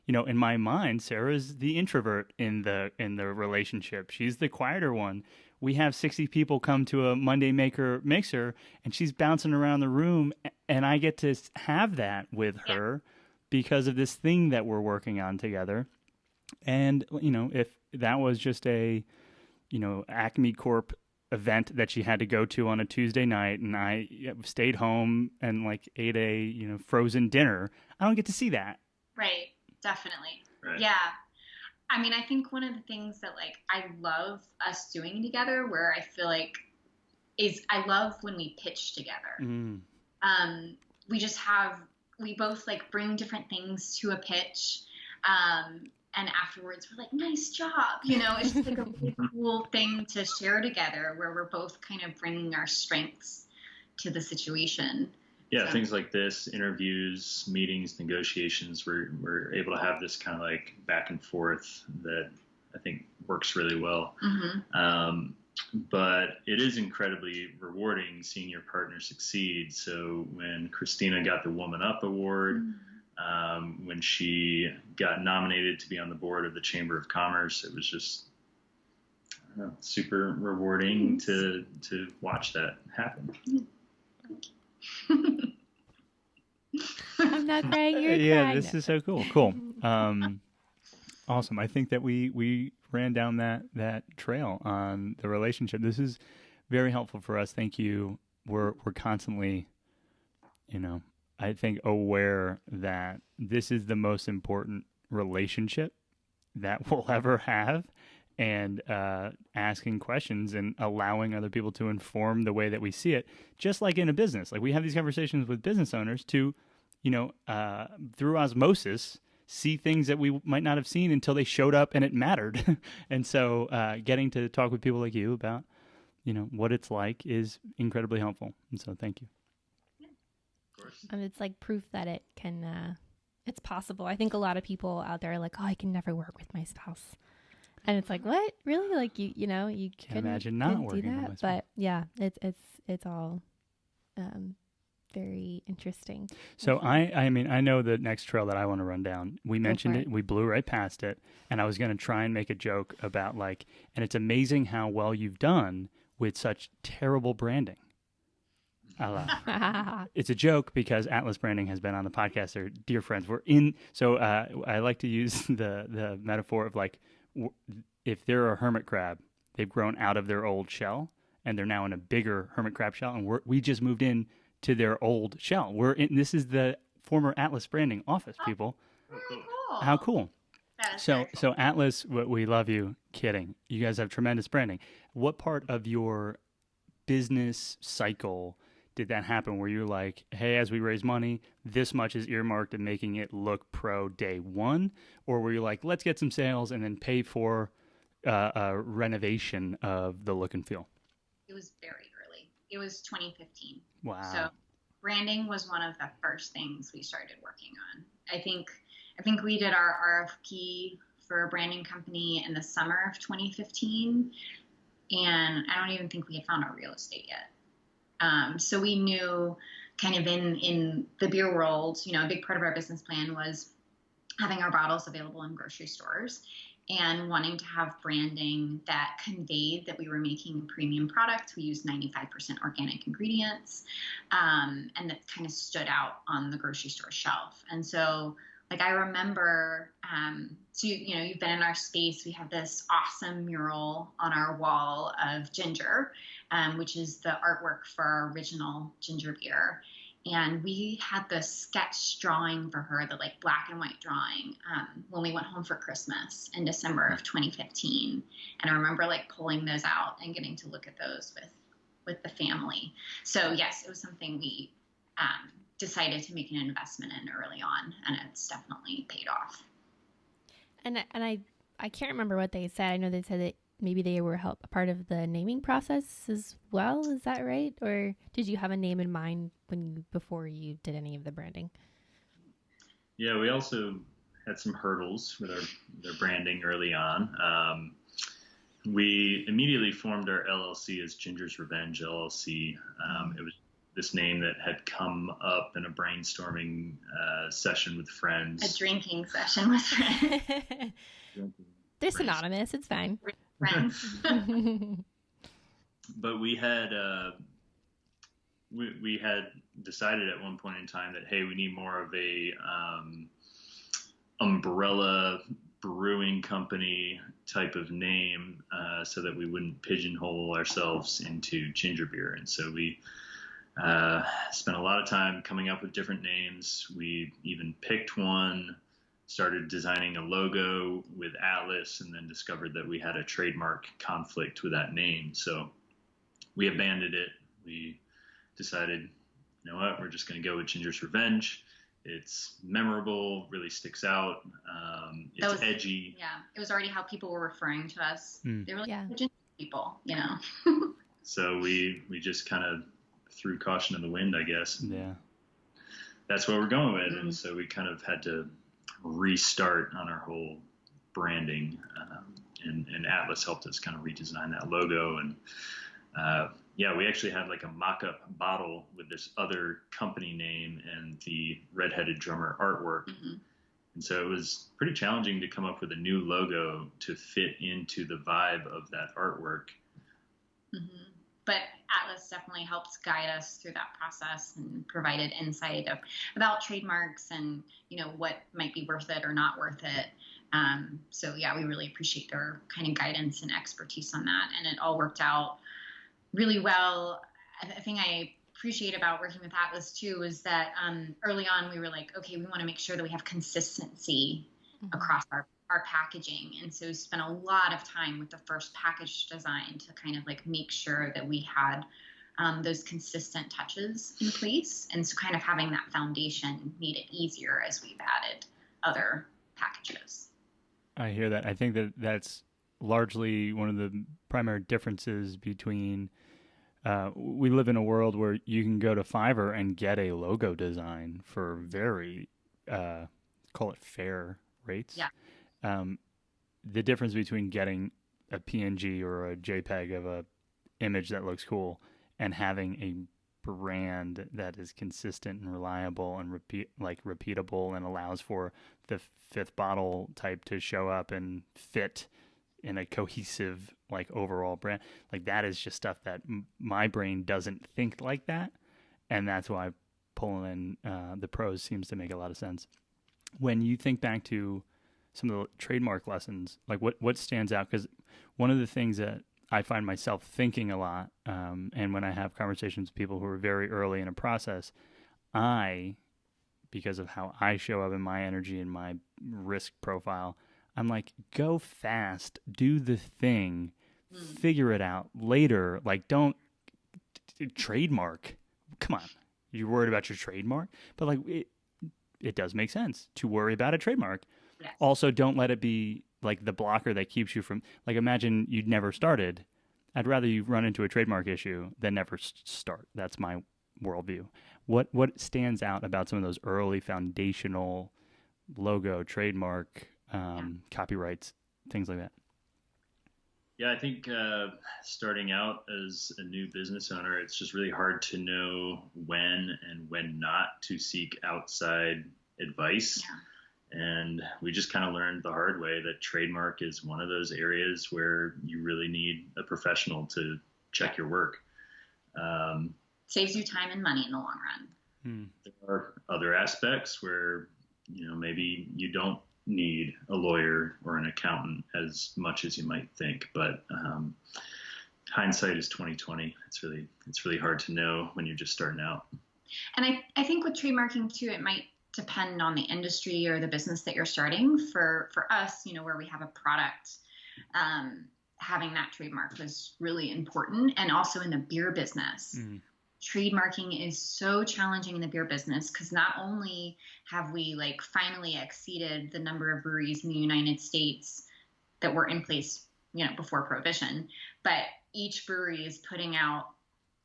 in my mind, Sarah's the introvert in the relationship. She's the quieter one. We have 60 people come to a Monday Maker Mixer, and she's bouncing around the room, and I get to have that with her because of this thing that we're working on together. And, if that was just a, Acme Corp event that she had to go to on a Tuesday night, and I stayed home and like ate a, frozen dinner, I don't get to see that. Right. Definitely. Right. Yeah. I mean, I think one of the things that like I love us doing together, where I feel like is I love when we pitch together. We both like bring different things to a pitch. And afterwards we're like, nice job. It's just like a really cool thing to share together, where we're both kind of bringing our strengths to the situation. Yeah, things like this, interviews, meetings, negotiations, we're able to have this kind of like back and forth that I think works really well. But it is incredibly rewarding seeing your partner succeed. So when Christina got the Woman Up Award, when she got nominated to be on the board of the Chamber of Commerce, it was just super rewarding to watch that happen. I'm not crying. You're crying. This is so cool. Cool. Awesome. I think that we ran down that trail on the relationship. This is very helpful for us. Thank you. We're constantly, I think, aware that this is the most important relationship that we'll ever have, and asking questions and allowing other people to inform the way that we see it, just like in a business. Like, we have these conversations with business owners to, through osmosis, see things that we might not have seen until they showed up and it mattered. And so getting to talk with people like you about, what it's like is incredibly helpful. And so thank you. Of course. And it's like proof that it can, it's possible. I think a lot of people out there are like, oh, I can never work with my spouse. And it's like, what? Really? Like you can't imagine not working do with my that. spouse. But yeah, it's all very interesting. So I mean, I know the next trail that I want to run down. We mentioned it. We blew right past it. And I was going to try and make a joke about and it's amazing how well you've done with such terrible branding. It's a joke because Atlas Branding has been on the podcast. They're dear friends. So I like to use the metaphor of if they're a hermit crab, they've grown out of their old shell and they're now in a bigger hermit crab shell. And we just moved in to their old shell. This is the former Atlas Branding office, people. Cool. How cool. That is So Atlas, we love you. Kidding. You guys have tremendous branding. What part of your business cycle did that happen where you're like, hey, as we raise money, this much is earmarked and making it look pro day one? Or were you like, let's get some sales and then pay for a renovation of the look and feel? It was very early. It was 2015. Wow. So branding was one of the first things we started working on. I think we did our RFP for a branding company in the summer of 2015. And I don't even think we had found our real estate yet. So we knew kind of in the beer world, a big part of our business plan was having our bottles available in grocery stores and wanting to have branding that conveyed that we were making a premium product. We used 95% organic ingredients, and that kind of stood out on the grocery store shelf. And so I remember, you've been in our space. We have this awesome mural on our wall of ginger, which is the artwork for our original ginger beer. And we had the sketch drawing for her, the black and white drawing, when we went home for Christmas in December of 2015. And I remember pulling those out and getting to look at those with the family. So yes, it was something we decided to make an investment in early on, and it's definitely paid off. And I can't remember what they said. I know they said that maybe they were a part of the naming process as well. Is that right? Or did you have a name in mind before you did any of the branding? Yeah, we also had some hurdles with their branding early on. We immediately formed our LLC as Ginger's Revenge LLC. It was this name that had come up in a brainstorming session with friends. A drinking session with friends. They're synonymous. It's fine. Friends. But we had we had decided at one point in time that, hey, we need more of a umbrella brewing company type of name so that we wouldn't pigeonhole ourselves into ginger beer. And so we spent a lot of time coming up with different names. We even picked one, started designing a logo with Atlas, and then discovered that we had a trademark conflict with that name. So we abandoned it. We decided, you know what, we're just going to go with Ginger's Revenge. It's memorable, really sticks out. It's edgy. Yeah, it was already how people were referring to us. They were ginger people, So we just kind of threw caution in the wind, I guess. Yeah. That's what we're going with. And so we kind of had to restart on our whole branding. And Atlas helped us kind of redesign that logo. And we actually had a mock-up bottle with this other company name and the redheaded drummer artwork. Mm-hmm. And so it was pretty challenging to come up with a new logo to fit into the vibe of that artwork. Mm-hmm. But Atlas definitely helped guide us through that process and provided insight about trademarks and, what might be worth it or not worth it. We really appreciate their kind of guidance and expertise on that. And it all worked out really well. The thing I appreciate about working with Atlas too is that early on we were like, okay, we want to make sure that we have consistency across our packaging. And so we spent a lot of time with the first package design to kind of make sure that we had those consistent touches in place. And so kind of having that foundation made it easier as we've added other packages. I hear that. I think that that's largely one of the primary differences between we live in a world where you can go to Fiverr and get a logo design for very, call it fair rates. Yeah. The difference between getting a PNG or a JPEG of a image that looks cool and having a brand that is consistent and reliable and repeatable and allows for the fifth bottle type to show up and fit in a cohesive like overall brand, like that is just stuff that my brain doesn't think like that, and that's why pulling in the pros seems to make a lot of sense. When you think back to some of the trademark lessons, like what stands out? Because one of the things that I find myself thinking a lot, and when I have conversations with people who are very early in a process, because of how I show up in my energy and my risk profile, I'm like, go fast, do the thing, figure it out later. Like, don't trademark. Come on, you're worried about your trademark, but like it does make sense to worry about a trademark. Yes. Also, don't let it be like the blocker that keeps you from, like, imagine you'd never started. I'd rather you run into a trademark issue than never start. That's my worldview. What stands out about some of those early foundational logo, trademark, copyrights, things like that? Yeah, I think starting out as a new business owner, it's just really hard to know when and when not to seek outside advice. Yeah. And we just kind of learned the hard way that trademark is one of those areas where you really need a professional to check your work. Saves you time and money in the long run. There are other aspects where, maybe you don't need a lawyer or an accountant as much as you might think, but hindsight is 20/20. It's really hard to know when you're just starting out. And I think with trademarking too, it might depend on the industry or the business that you're starting. For us, where we have a product, having that trademark was really important. And also in the beer business, trademarking is so challenging in the beer business because not only have we finally exceeded the number of breweries in the United States that were in place, before Prohibition, but each brewery is putting out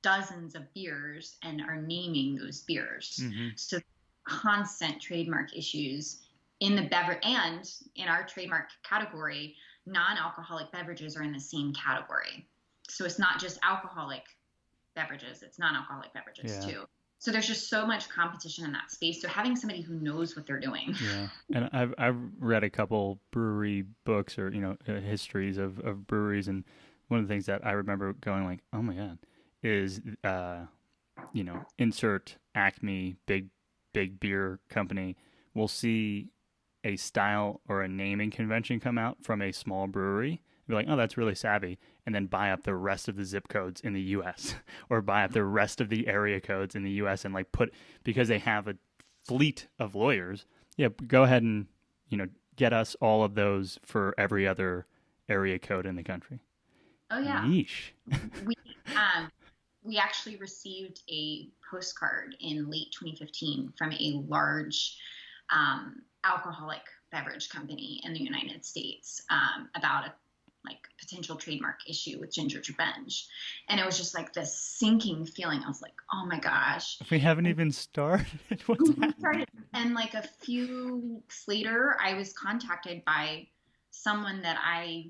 dozens of beers and are naming those beers. So constant trademark issues in the beverage, and in our trademark category, non-alcoholic beverages are in the same category. So it's not just alcoholic beverages, it's non-alcoholic beverages too. So there's just so much competition in that space. So having somebody who knows what they're doing. Yeah. And I've read a couple brewery books or, histories of breweries. And one of the things that I remember going like, oh my God, is, insert Acme, big beer company, will see a style or a naming convention come out from a small brewery. Be like, oh, that's really savvy, and then buy up the rest of the zip codes in the U.S. or buy up the rest of the area codes in the U.S. and because they have a fleet of lawyers. Yeah, go ahead and get us all of those for every other area code in the country. Oh yeah. Yeesh. We actually received a postcard in late 2015 from a large alcoholic beverage company in the United States about a potential trademark issue with Ginger Revenge. And it was just this sinking feeling. I was like, oh my gosh. We haven't even started. What's happening? And a few weeks later, I was contacted by someone that I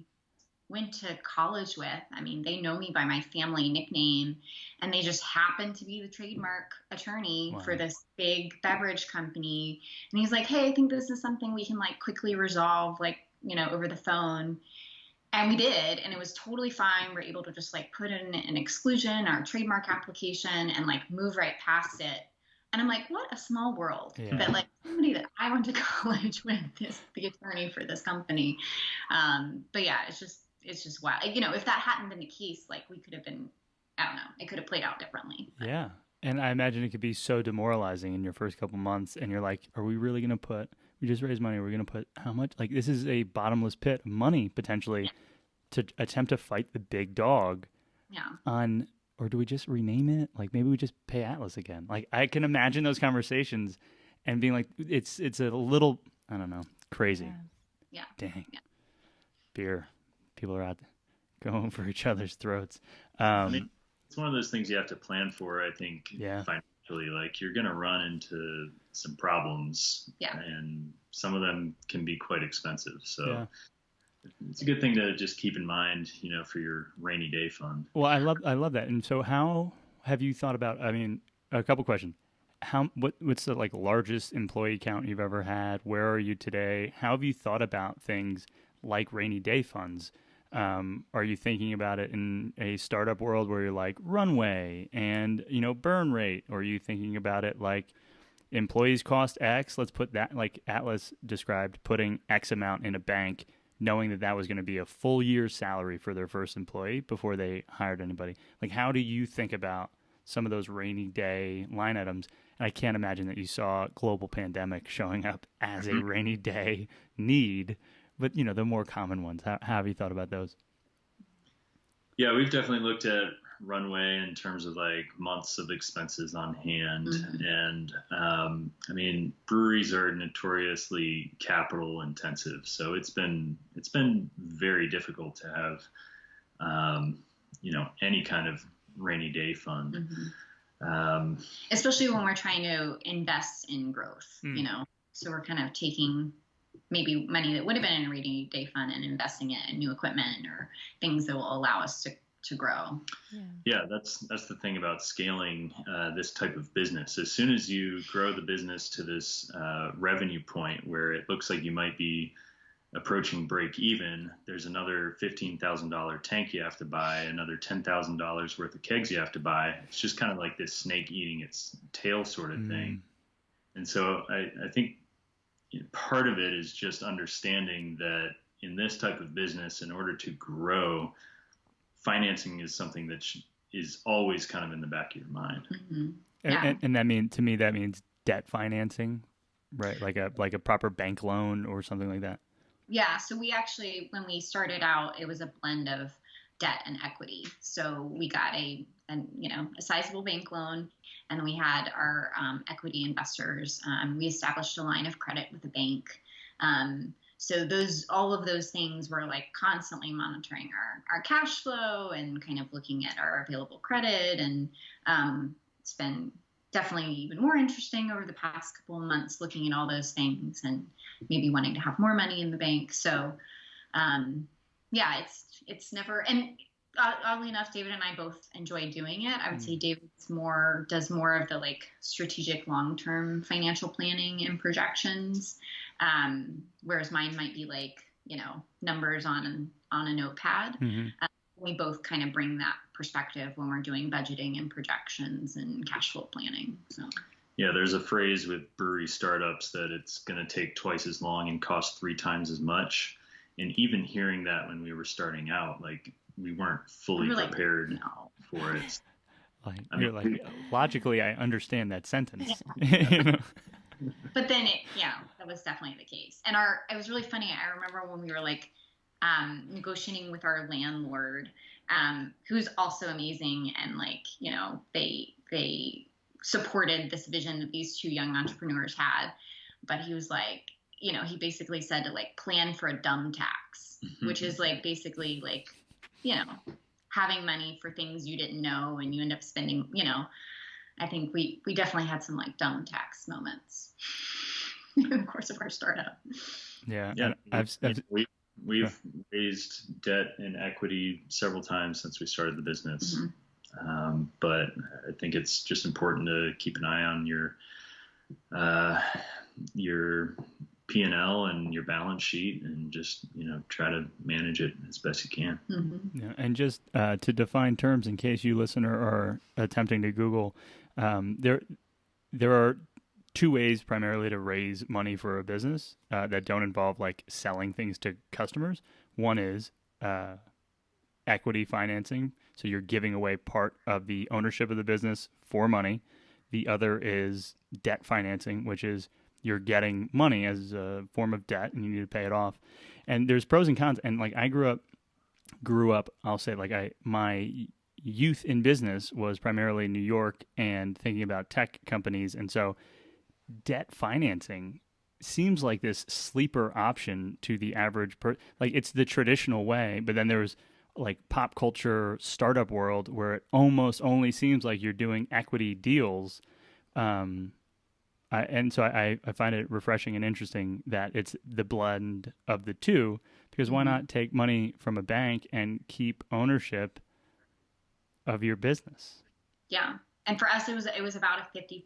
went to college with. I mean, they know me by my family nickname, and they just happened to be the trademark attorney for this big beverage company. And he's like, hey, I think this is something we can quickly resolve, over the phone. And we did, and it was totally fine. We're able to just put in an exclusion, our trademark application, and move right past it. And I'm like, what a small world that somebody that I went to college with is the attorney for this company. But yeah, it's just wild. If that hadn't been the case, we could have been, I don't know, it could have played out differently. Yeah. And I imagine it could be so demoralizing in your first couple months, and you're like, are we really going to we just raised money, we're going to put how much? This is a bottomless pit of money, potentially, to attempt to fight the big dog on or do we just rename it? Like maybe we just pay Atlas again. Like I can imagine those conversations and being like, it's a little, I don't know, crazy. Yeah. Dang. Yeah. Beer. People are out going for each other's throats. I mean, it's one of those things you have to plan for, I think, financially. Like you're going to run into some problems, and some of them can be quite expensive. So it's a good thing to just keep in mind, for your rainy day fund. Well, I love that. And so how have you thought about, I mean, a couple questions. What's the largest employee count you've ever had? Where are you today? How have you thought about things like rainy day funds? Are you thinking about it in a startup world where you're like runway and, burn rate? Or are you thinking about it like employees cost X? Let's put that, like Atlas described, putting X amount in a bank, knowing that was going to be a full year's salary for their first employee before they hired anybody. Like, how do you think about some of those rainy day line items? And I can't imagine that you saw global pandemic showing up as a rainy day need. But, the more common ones, how have you thought about those? Yeah, we've definitely looked at runway in terms of months of expenses on hand. And I mean, breweries are notoriously capital intensive. So it's been very difficult to have, any kind of rainy day fund. Especially when we're trying to invest in growth, so we're kind of taking maybe money that would have been in a rainy day fund and investing it in new equipment or things that will allow us to grow. Yeah, that's the thing about scaling this type of business. As soon as you grow the business to this revenue point where it looks like you might be approaching break even, there's another $15,000 tank you have to buy, another $10,000 worth of kegs you have to buy. It's just kind of like this snake eating its tail sort of thing. And so I think part of it is just understanding that in this type of business, in order to grow, financing is something that is always kind of in the back of your mind. And that means debt financing, right? Like a proper bank loan or something like that. Yeah. So we actually, when we started out, it was a blend of debt and equity. So we got a sizable bank loan, and we had our equity investors. We established a line of credit with the bank. So all of those things were constantly monitoring our cash flow and kind of looking at our available credit. And it's been definitely even more interesting over the past couple of months looking at all those things and maybe wanting to have more money in the bank. So it's never, and oddly enough, David and I both enjoy doing it. I would say David does more of the strategic long-term financial planning and projections, whereas mine might be numbers on a notepad. We both kind of bring that perspective when we're doing budgeting and projections and cash flow planning. So. Yeah, there's a phrase with brewery startups that it's going to take twice as long and cost 3 times as much. And even hearing that when we were starting out, we weren't fully prepared for it. Logically, I understand that sentence. But then that was definitely the case. And it was really funny. I remember when we were negotiating with our landlord, who's also amazing. And they supported this vision that these 2 young entrepreneurs had. But he was he basically said to plan for a dumb tax, which is basically having money for things you didn't know and you end up spending, I think we definitely had some dumb tax moments in the course of our startup. Yeah. We've raised debt and equity several times since we started the business. But I think it's just important to keep an eye on your P&L and your balance sheet and just, try to manage it as best you can. Yeah, and just to define terms in case you listener are attempting to Google, there are 2 ways primarily to raise money for a business that don't involve selling things to customers. One is equity financing. So you're giving away part of the ownership of the business for money. The other is debt financing, which is you're getting money as a form of debt and you need to pay it off. And there's pros and cons. And I grew up, I'll say my youth in business was primarily New York and thinking about tech companies. And so debt financing seems like this sleeper option to the average like it's the traditional way, but then there's like pop culture startup world where it almost only seems like you're doing equity deals. And so I find it refreshing and interesting that it's the blend of the two, because why not take money from a bank and keep ownership of your business? Yeah. And for us, it was about a 50,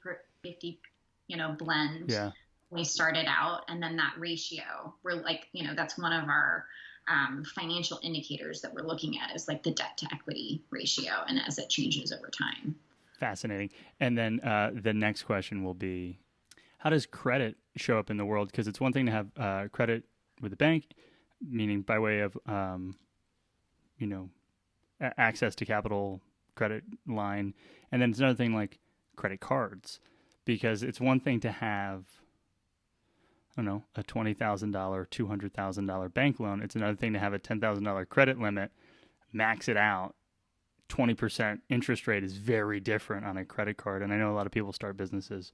blend. Yeah. We started out, and then that ratio, we're like, that's one of our financial indicators that we're looking at, is like the debt to equity ratio, and as it changes over time. Fascinating. And then the next question will be, how does credit show up in the world? Because it's one thing to have credit with a bank, meaning by way of, access to capital, credit line. And then it's another thing like credit cards, because it's one thing to have, I don't know, a $20,000, $200,000 bank loan. It's another thing to have a $10,000 credit limit, max it out. 20% interest rate is very different on a credit card. And I know a lot of people start businesses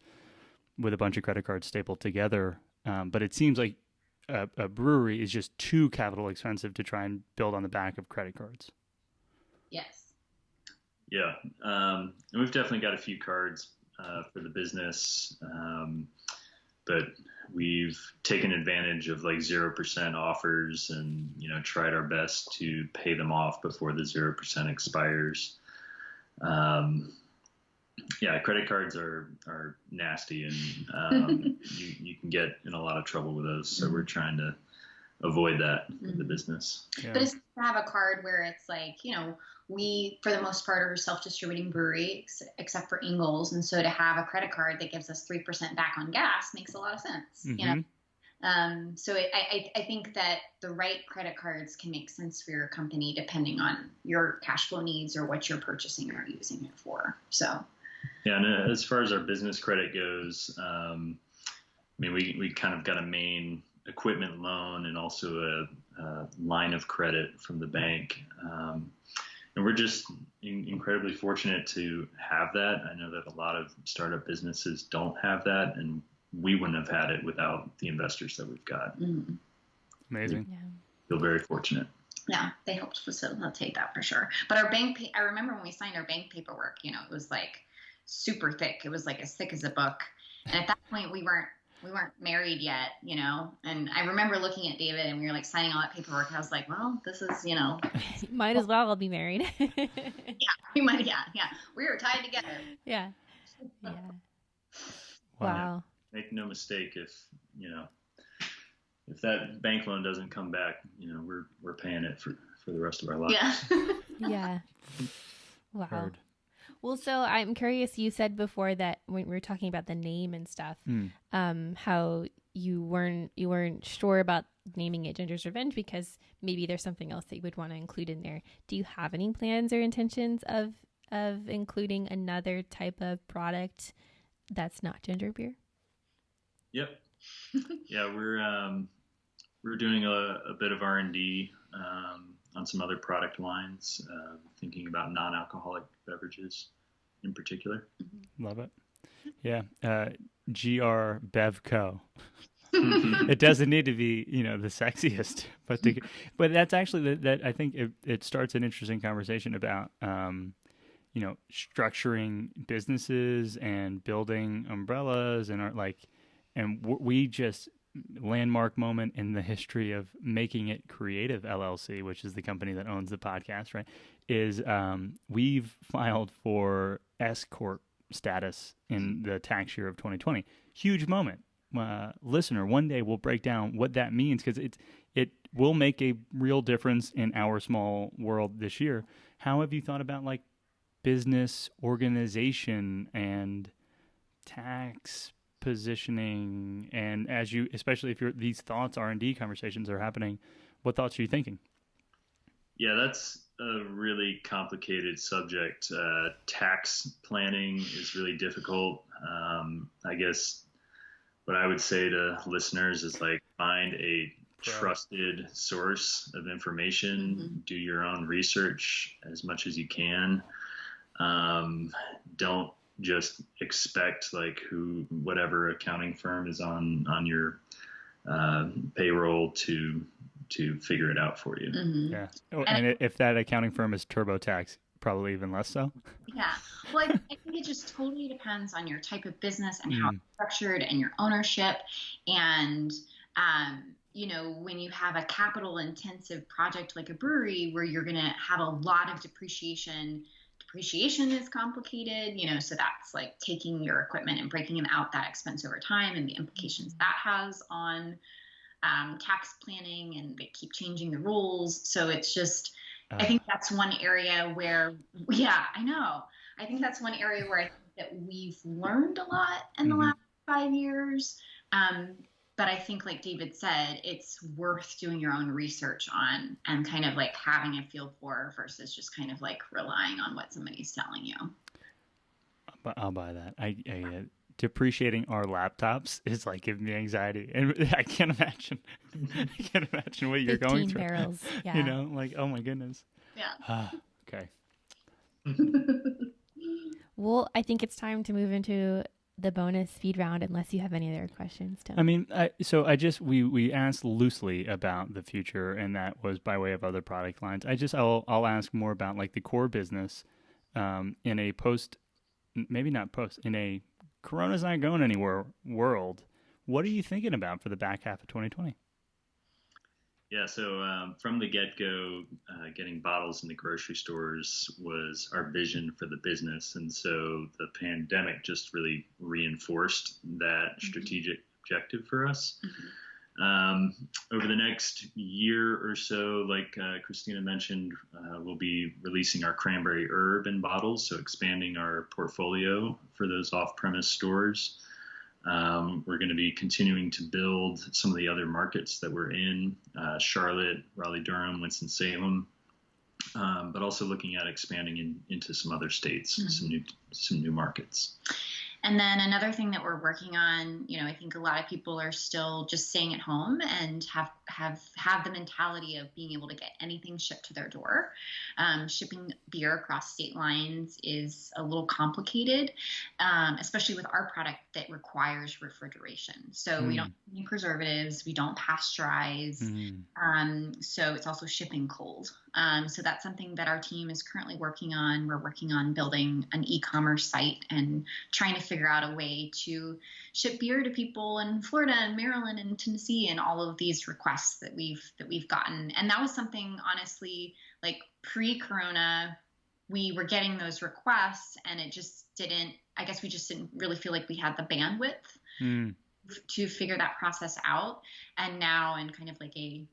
with a bunch of credit cards stapled together. But it seems like a brewery is just too capital expensive to try and build on the back of credit cards. Yes. Yeah. And we've definitely got a few cards for the business. But we've taken advantage of like 0% offers and, tried our best to pay them off before the 0% expires. Credit cards are nasty, and you can get in a lot of trouble with those. So we're trying to avoid that in the business. Yeah. But it's to have a card where it's like, we, for the most part, are a self-distributing brewery, except for Ingles. And so to have a credit card that gives us 3% back on gas makes a lot of sense. So I think that the right credit cards can make sense for your company depending on your cash flow needs or what you're purchasing or using it for. So. Yeah, and as far as our business credit goes, we kind of got a main equipment loan and also a line of credit from the bank. And we're just incredibly fortunate to have that. I know that a lot of startup businesses don't have that, and we wouldn't have had it without the investors that we've got. Amazing. Yeah. Feel very fortunate. Yeah, they helped facilitate that for sure. But our bank, I remember when we signed our bank paperwork, it was like super thick. It was like as thick as a book. And at that point we weren't married yet, and I remember looking at David and we were like signing all that paperwork. I was like, well, this is, might as well all be married. Yeah, we might. Yeah. We were tied together. Yeah. Wow. Make no mistake, if that bank loan doesn't come back, we're paying it for the rest of our lives. Yeah. Yeah. Wow. Heard. Well, so I'm curious, you said before that when we were talking about the name and stuff, how you weren't sure about naming it Ginger's Revenge because maybe there's something else that you would want to include in there. Do you have any plans or intentions of including another type of product that's not ginger beer? Yep. Yeah, we're doing a bit of R&D on some other product lines, thinking about non-alcoholic beverages in particular. Love it. Yeah. GR Bev Co. It doesn't need to be, the sexiest, but that's actually that I think it starts an interesting conversation about, structuring businesses and building umbrellas and we just landmark moment in the history of Making It Creative LLC, which is the company that owns the podcast, right, is we've filed for S Corp status in the tax year of 2020. Huge moment. Listener, one day we'll break down what that means because it will make a real difference in our small world this year. How have you thought about business organization and tax positioning, and especially if these thoughts, R&D conversations are happening, what thoughts are you thinking? Yeah, that's a really complicated subject. Tax planning is really difficult. I guess what I would say to listeners is find a trusted source of information. Do your own research as much as you can. Don't just expect like whatever accounting firm is on your payroll to figure it out for you. Yeah. Oh, and if that accounting firm is TurboTax, probably even less so. Yeah. Well, I think it just totally depends on your type of business and how it's structured and your ownership. And, when you have a capital intensive project like a brewery where you're going to have a lot of depreciation is complicated, so that's like taking your equipment and breaking them out, that expense over time and the implications that has on tax planning, and they keep changing the rules. So it's just, I think that's one area where, I think that's one area where I think that we've learned a lot in the last 5 years. But I think, like David said, it's worth doing your own research on and kind of like having a feel for versus just kind of like relying on what somebody's telling you. But I'll buy that. I depreciating our laptops is like giving me anxiety, and I can't imagine. I can't imagine what you're going through. Barrels. Yeah. Like, oh my goodness. Yeah. Okay. Well, I think it's time to move into the bonus speed round, unless you have any other questions, Tim. I mean, we asked loosely about the future, and that was by way of other product lines. I'll ask more about like the core business in a in a Corona's not going anywhere world. What are you thinking about for the back half of 2020? Yeah, so from the get-go, getting bottles in the grocery stores was our vision for the business. And so the pandemic just really reinforced that strategic objective for us. Over the next year or so, like Christina mentioned, we'll be releasing our cranberry herb in bottles, so expanding our portfolio for those off-premise stores. We're going to be continuing to build some of the other markets that we're in, Charlotte, Raleigh-Durham, Winston-Salem, but also looking at expanding into some other states, some new markets. And then another thing that we're working on, I think a lot of people are still just staying at home and have the mentality of being able to get anything shipped to their door. Shipping beer across state lines is a little complicated, especially with our product that requires refrigeration. So we don't have any preservatives, we don't pasteurize. So it's also shipping cold. So that's something that our team is currently working on. We're working on building an e-commerce site and trying to figure out a way to ship beer to people in Florida and Maryland and Tennessee and all of these requests that we've gotten. And that was something, honestly, like pre-corona, we were getting those requests and it just I guess we just didn't really feel like we had the bandwidth to figure that process out. And now in kind of like a,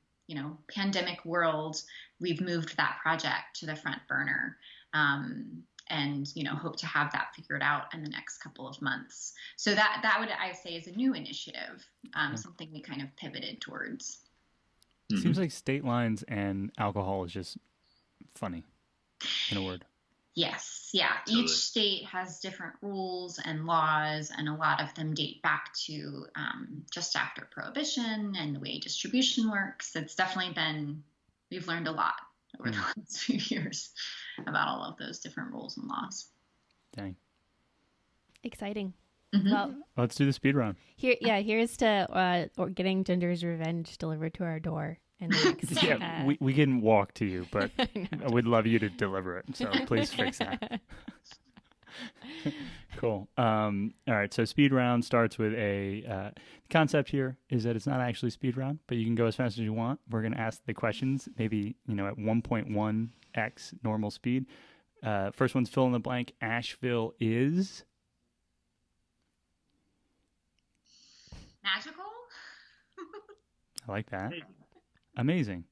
pandemic world, we've moved that project to the front burner. And, hope to have that figured out in the next couple of months. So that would, I say, is a new initiative, something we kind of pivoted towards. Seems like state lines and alcohol is just funny, in a word. Yes. Yeah. Totally. Each state has different rules and laws, and a lot of them date back to just after Prohibition and the way distribution works. It's definitely we've learned a lot over the last few years about all of those different rules and laws. Dang. Exciting. Well, let's do the speed round. Here's to getting Ginger's Revenge delivered to our door. And next, we can walk to you, but I would love you to deliver it. So please fix that. Cool. All right. So speed round starts with the concept here is that it's not actually speed round, but you can go as fast as you want. We're going to ask the questions, maybe, at 1.1x normal speed. First one's fill in the blank. Asheville is magical. I like that. Amazing.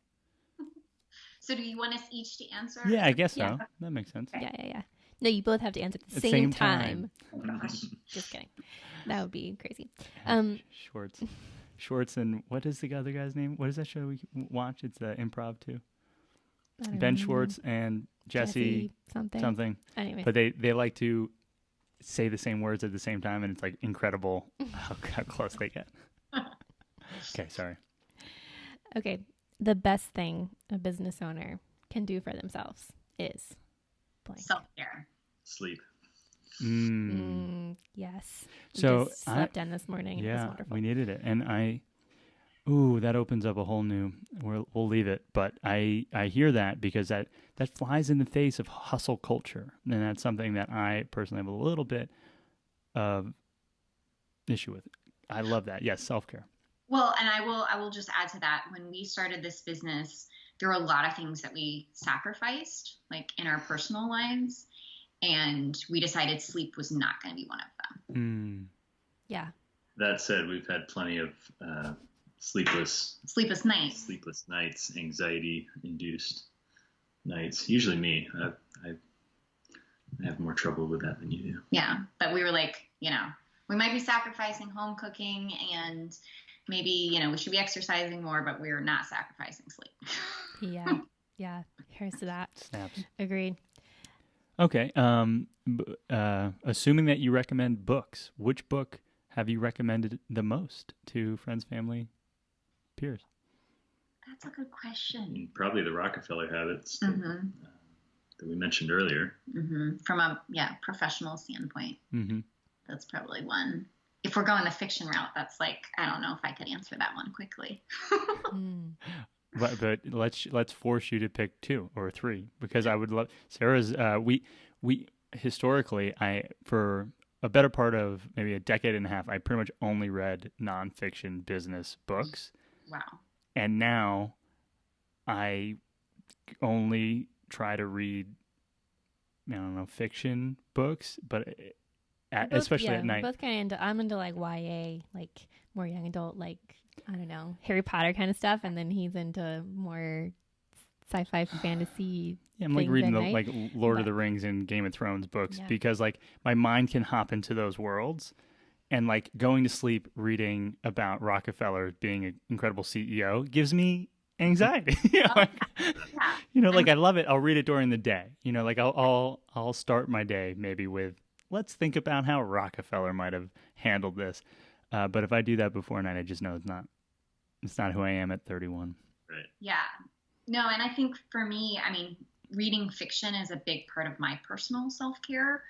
So do you want us each to answer? Yeah, I guess so. That makes sense. Yeah. No, you both have to answer at the same time. Oh gosh. Just kidding. That would be crazy. Schwartz and what is the other guy's name? What is that show we watch? It's improv too. Ben remember. Schwartz and Jesse something. Anyway. But they like to say the same words at the same time, and it's like incredible how close they get. Okay, sorry. Okay. The best thing a business owner can do for themselves is blank. Self-care. Sleep. Yes. So we just slept in this morning. And it was wonderful. We needed it. And that opens up a whole new, we'll leave it. But I hear that because that flies in the face of hustle culture. And that's something that I personally have a little bit of issue with. I love that. Yes. Self-care. Well, and I will just add to that. When we started this business, there were a lot of things that we sacrificed, like in our personal lives. And we decided sleep was not going to be one of them. Yeah. That said, we've had plenty of sleepless nights, anxiety-induced nights. Usually me. I have more trouble with that than you do. Yeah, but we were like, we might be sacrificing home cooking and maybe, we should be exercising more, but we're not sacrificing sleep. Yeah. Here's to that. Snaps. Agreed. Okay. Assuming that you recommend books, which book have you recommended the most to friends, family, peers? That's a good question. Probably the Rockefeller Habits that we mentioned earlier. From a professional standpoint, that's probably one. If we're going the fiction route, that's like, I don't know if I could answer that one quickly. But let's force you to pick 2 or 3 because I would love Sarah's. We historically, for a better part of maybe a decade and a half, I pretty much only read nonfiction business books. Wow. And now I only try to read, fiction books, but especially at night. Both kind of I'm into like YA, like more young adult, like I don't know, Harry Potter kind of stuff, and then he's into more sci-fi fantasy. Yeah, I'm like reading the Lord of the Rings and Game of Thrones books because like my mind can hop into those worlds, and like going to sleep reading about Rockefeller being an incredible CEO gives me anxiety. Like I love it. I'll read it during the day. Like I'll start my day maybe with let's think about how Rockefeller might have handled this. But if I do that before night, I just know it's not who I am at 31. Right. Yeah. No, and I think for me, reading fiction is a big part of my personal self-care.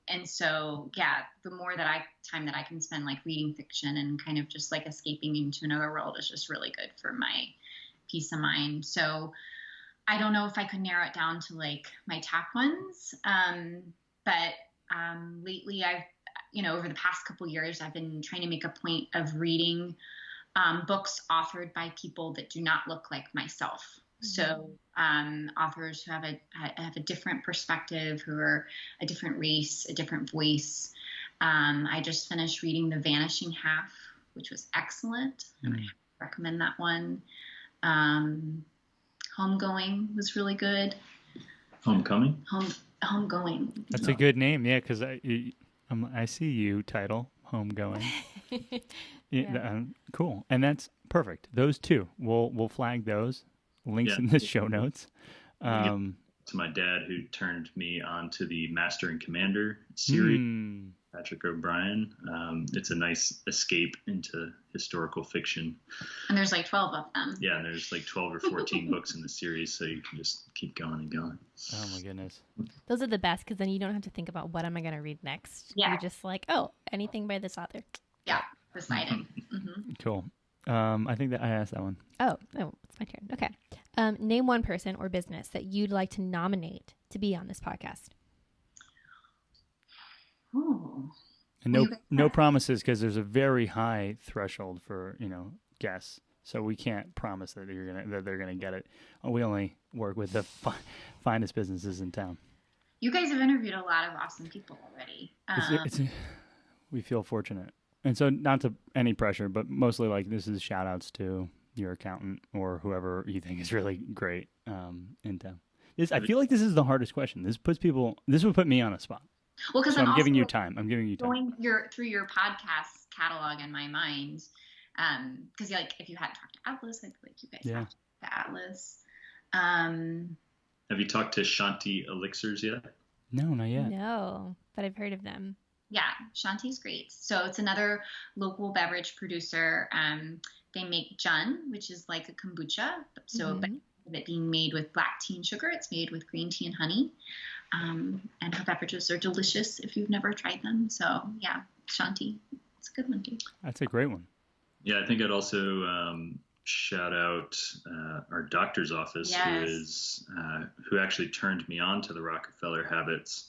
And so, the more time that I can spend like reading fiction and kind of just like escaping into another world is just really good for my peace of mind. So I don't know if I could narrow it down to like my top ones. But lately over the past couple years, I've been trying to make a point of reading books authored by people that do not look like myself. So authors who have a different perspective, who are a different race, a different voice. I just finished reading The Vanishing Half, which was excellent. I recommend that one. Homegoing was really good. Homecoming? Homegoing. That's a good name, yeah, because I see you title, Homegoing. Cool, and that's perfect. Those 2, we'll flag those. Links in the show notes. To my dad, who turned me on to the Master and Commander series, Patrick O'Brien. It's a nice escape into historical fiction. And there's like 12 of them. Yeah, and there's like 12 or 14 books in the series, so you can just keep going and going. Oh my goodness. Those are the best because then you don't have to think about what am I going to read next. Yeah. You're just like, oh, anything by this author. Yeah, deciding. Cool. I think that I asked that one. Oh, it's my turn. Okay. Name one person or business that you'd like to nominate to be on this podcast. Oh. And no promises because there's a very high threshold for guests, so we can't promise that they're gonna get it. We only work with the finest businesses in town. You guys have interviewed a lot of awesome people already. We feel fortunate. And so not to any pressure, but mostly like this is shout outs to your accountant or whoever you think is really great in town. I feel like this is the hardest question. This would put me on a spot. Well, because so I'm giving you time. Going through your podcast catalog in my mind. Because if you hadn't talked to Atlas, I feel like you guys have talked to Atlas. Have you talked to Shanti Elixirs yet? No, not yet. No, but I've heard of them. Yeah, Shanti's great. So it's another local beverage producer. they make jun, which is like a kombucha. So but instead of it being made with black tea and sugar, it's made with green tea and honey. And her beverages are delicious if you've never tried them. So yeah, Shanti, it's a good one too. That's a great one. Yeah, I think I'd also shout out our doctor's office, who actually turned me on to the Rockefeller habits.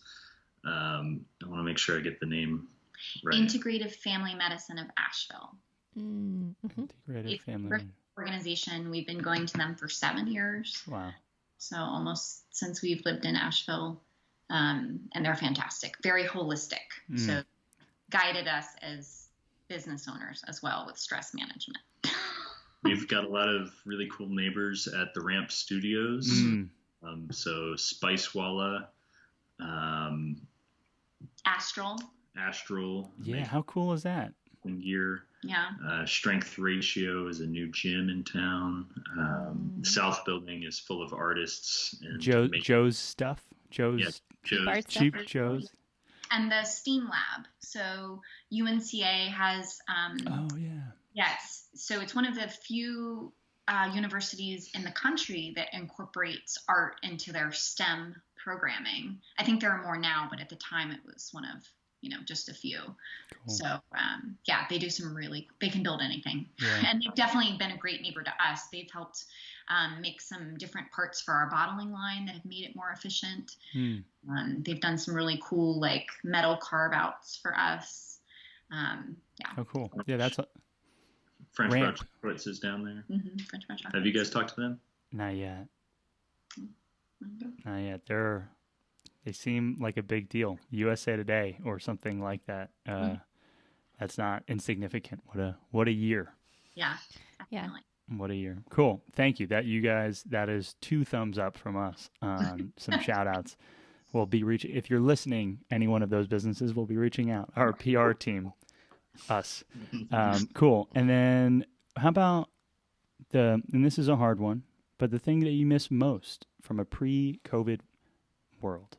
I want to make sure I get the name right. Integrative Family Medicine of Asheville. Integrative Family organization. We've been going to them for 7 years. Wow. So almost since we've lived in Asheville, and they're fantastic, very holistic. So guided us as business owners as well with stress management. We've got a lot of really cool neighbors at the Ramp Studios. So Spicewalla, Astral. Yeah, how cool is that? Gear. Yeah. Strength Ratio is a new gym in town. The South Building is full of artists. And Joe's stuff. Joe's Cheap Joe's. And the STEAM Lab. So UNCA has. Oh yeah. Yes. So it's one of the few universities in the country that incorporates art into their STEM programming. I think there are more now, but at the time it was one of, just a few. Cool. So, they do they can build anything. Yeah. And they've definitely been a great neighbor to us. They've helped make some different parts for our bottling line that have made it more efficient. They've done some really cool, like, metal carve outs for us. Oh, cool. Yeah, that's French Chocolate is down there. French Chocolate. Have you guys talked to them? Not yet. Not yet. They seem like a big deal. USA Today or something like that. That's not insignificant. What a year. Yeah. Definitely. What a year. Cool. Thank you. That is 2 thumbs up from us on some shout outs. We'll be reaching, if you're listening, any one of those businesses will be reaching out. Our PR team, us. Cool. And then how about and this is a hard one, but the thing that you miss most from a pre-COVID world?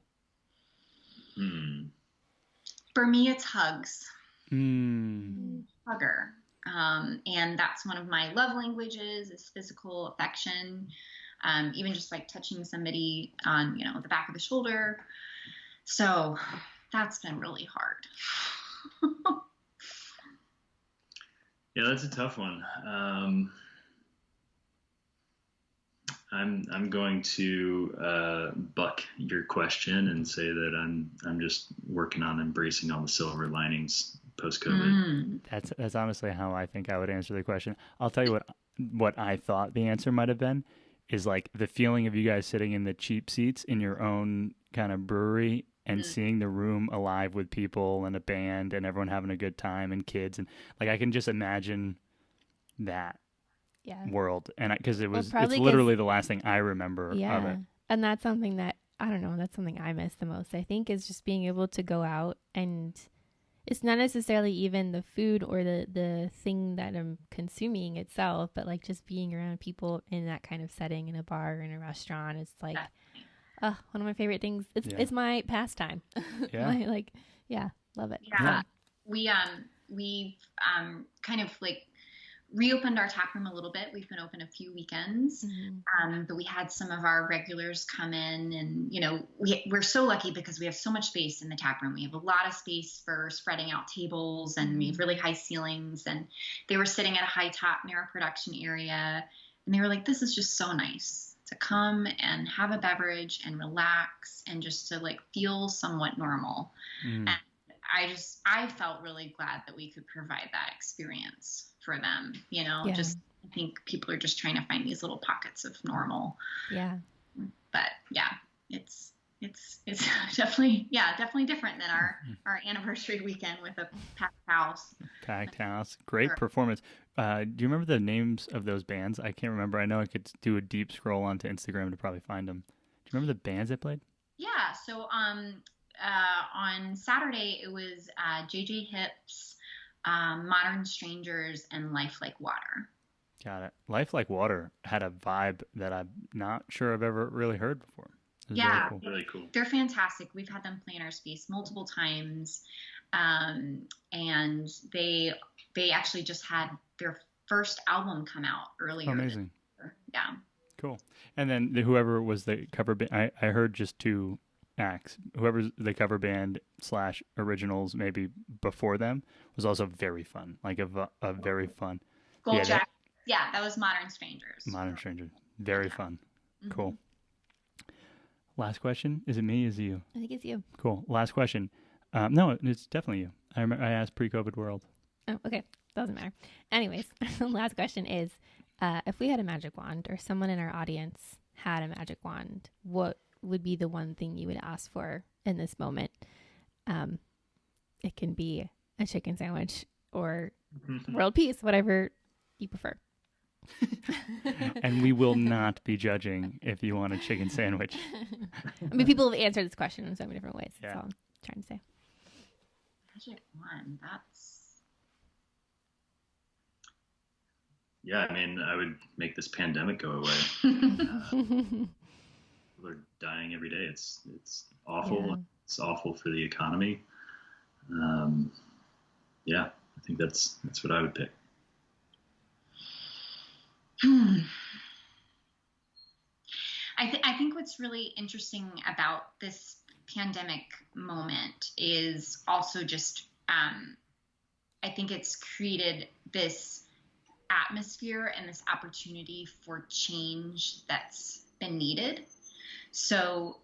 For me, it's hugs. Hugger. And that's one of my love languages is physical affection. Even just like touching somebody on, the back of the shoulder. So that's been really hard. Yeah, that's a tough one. I'm going to buck your question and say that I'm just working on embracing all the silver linings post-COVID. That's honestly how I think I would answer the question. I'll tell you what I thought the answer might have been is like the feeling of you guys sitting in the cheap seats in your own kind of brewery and seeing the room alive with people and a band and everyone having a good time and kids, and like I can just imagine that world, and because it's literally the last thing I remember of it. And that's something that that's something I miss the most, I think, is just being able to go out, and it's not necessarily even the food or the thing that I'm consuming itself, but like just being around people in that kind of setting, in a bar or in a restaurant. It's like one of my favorite things. It's my pastime. Love it. We've kind of like reopened our tap room a little bit. We've been open a few weekends, but we had some of our regulars come in, and we're so lucky because we have so much space in the tap room. We have a lot of space for spreading out tables, and we have really high ceilings, and they were sitting at a high top near our production area, and they were like, this is just so nice to come and have a beverage and relax and just to like feel somewhat normal. And I felt really glad that we could provide that experience for them, just I think people are just trying to find these little pockets of normal. Yeah. But it's definitely different than our anniversary weekend with a packed house. Great performance. Do you remember the names of those bands? I can't remember. I know I could do a deep scroll onto Instagram to probably find them. Do you remember the bands that played? Yeah. So on Saturday it was JJ Hips, Modern Strangers, and Life Like Water. Got it. Life Like Water had a vibe that I'm not sure I've ever really heard before. Yeah, cool. Really cool. They're fantastic. We've had them play in our space multiple times, and they actually just had their first album come out earlier. Amazing. This year. Yeah. Cool. And then whoever was the cover band, I heard just 2 acts. Whoever's the cover band / originals maybe before them was also very fun. Like a very fun. Gold Jack. Yeah, that was Modern Strangers. Modern Strangers. Very fun. Mm-hmm. Cool. Last question. Is it me? Is it you? I think it's you. Cool. Last question. No, it's definitely you. I remember I asked pre-COVID world. Oh, okay. Doesn't matter. Anyways, last question is, if we had a magic wand, or someone in our audience had a magic wand, what would be the one thing you would ask for in this moment? It can be a chicken sandwich or world peace, whatever you prefer. And we will not be judging if you want a chicken sandwich. I mean, people have answered this question in so many different ways. Yeah. That's all I'm trying to say. Magic wand. That's. Yeah, I mean, I would make this pandemic go away. People are dying every day. It's awful. Yeah. It's awful for the economy. Yeah, I think that's what I would pick. I think what's really interesting about this pandemic moment is also just, I think it's created this atmosphere and this opportunity for change that's been needed. So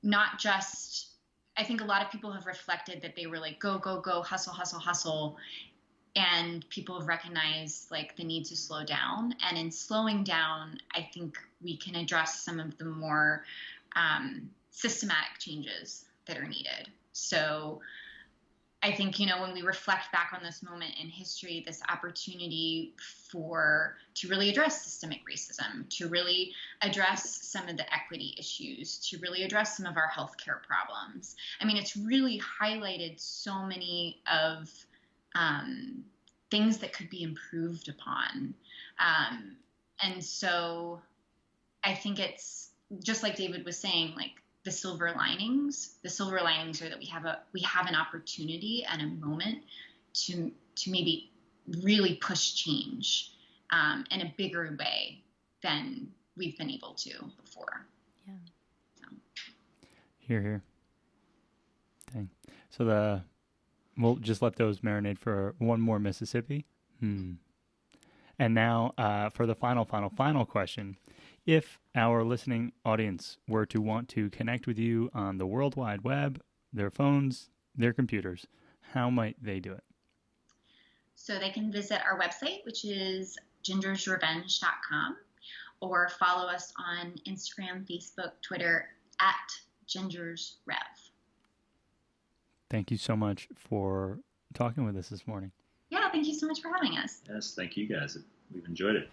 not just, I think a lot of people have reflected that they were like, go, go, go, hustle, hustle, hustle. And people have recognized like the need to slow down. And in slowing down, I think we can address some of the more systematic changes that are needed. So I think, when we reflect back on this moment in history, this opportunity to really address systemic racism, to really address some of the equity issues, to really address some of our healthcare problems. I mean, it's really highlighted so many of things that could be improved upon. And so I think it's just like David was saying, like, the silver linings are that we have an opportunity and a moment to maybe really push change in a bigger way than we've been able to before. Yeah. So. Here. Dang. So we'll just let those marinate for one more Mississippi. And now for the final question. If our listening audience were to want to connect with you on the World Wide Web, their phones, their computers, how might they do it? So they can visit our website, which is gingersrevenge.com, or follow us on Instagram, Facebook, Twitter at gingersrev. Thank you so much for talking with us this morning. Yeah, thank you so much for having us. Yes, thank you guys. We've enjoyed it.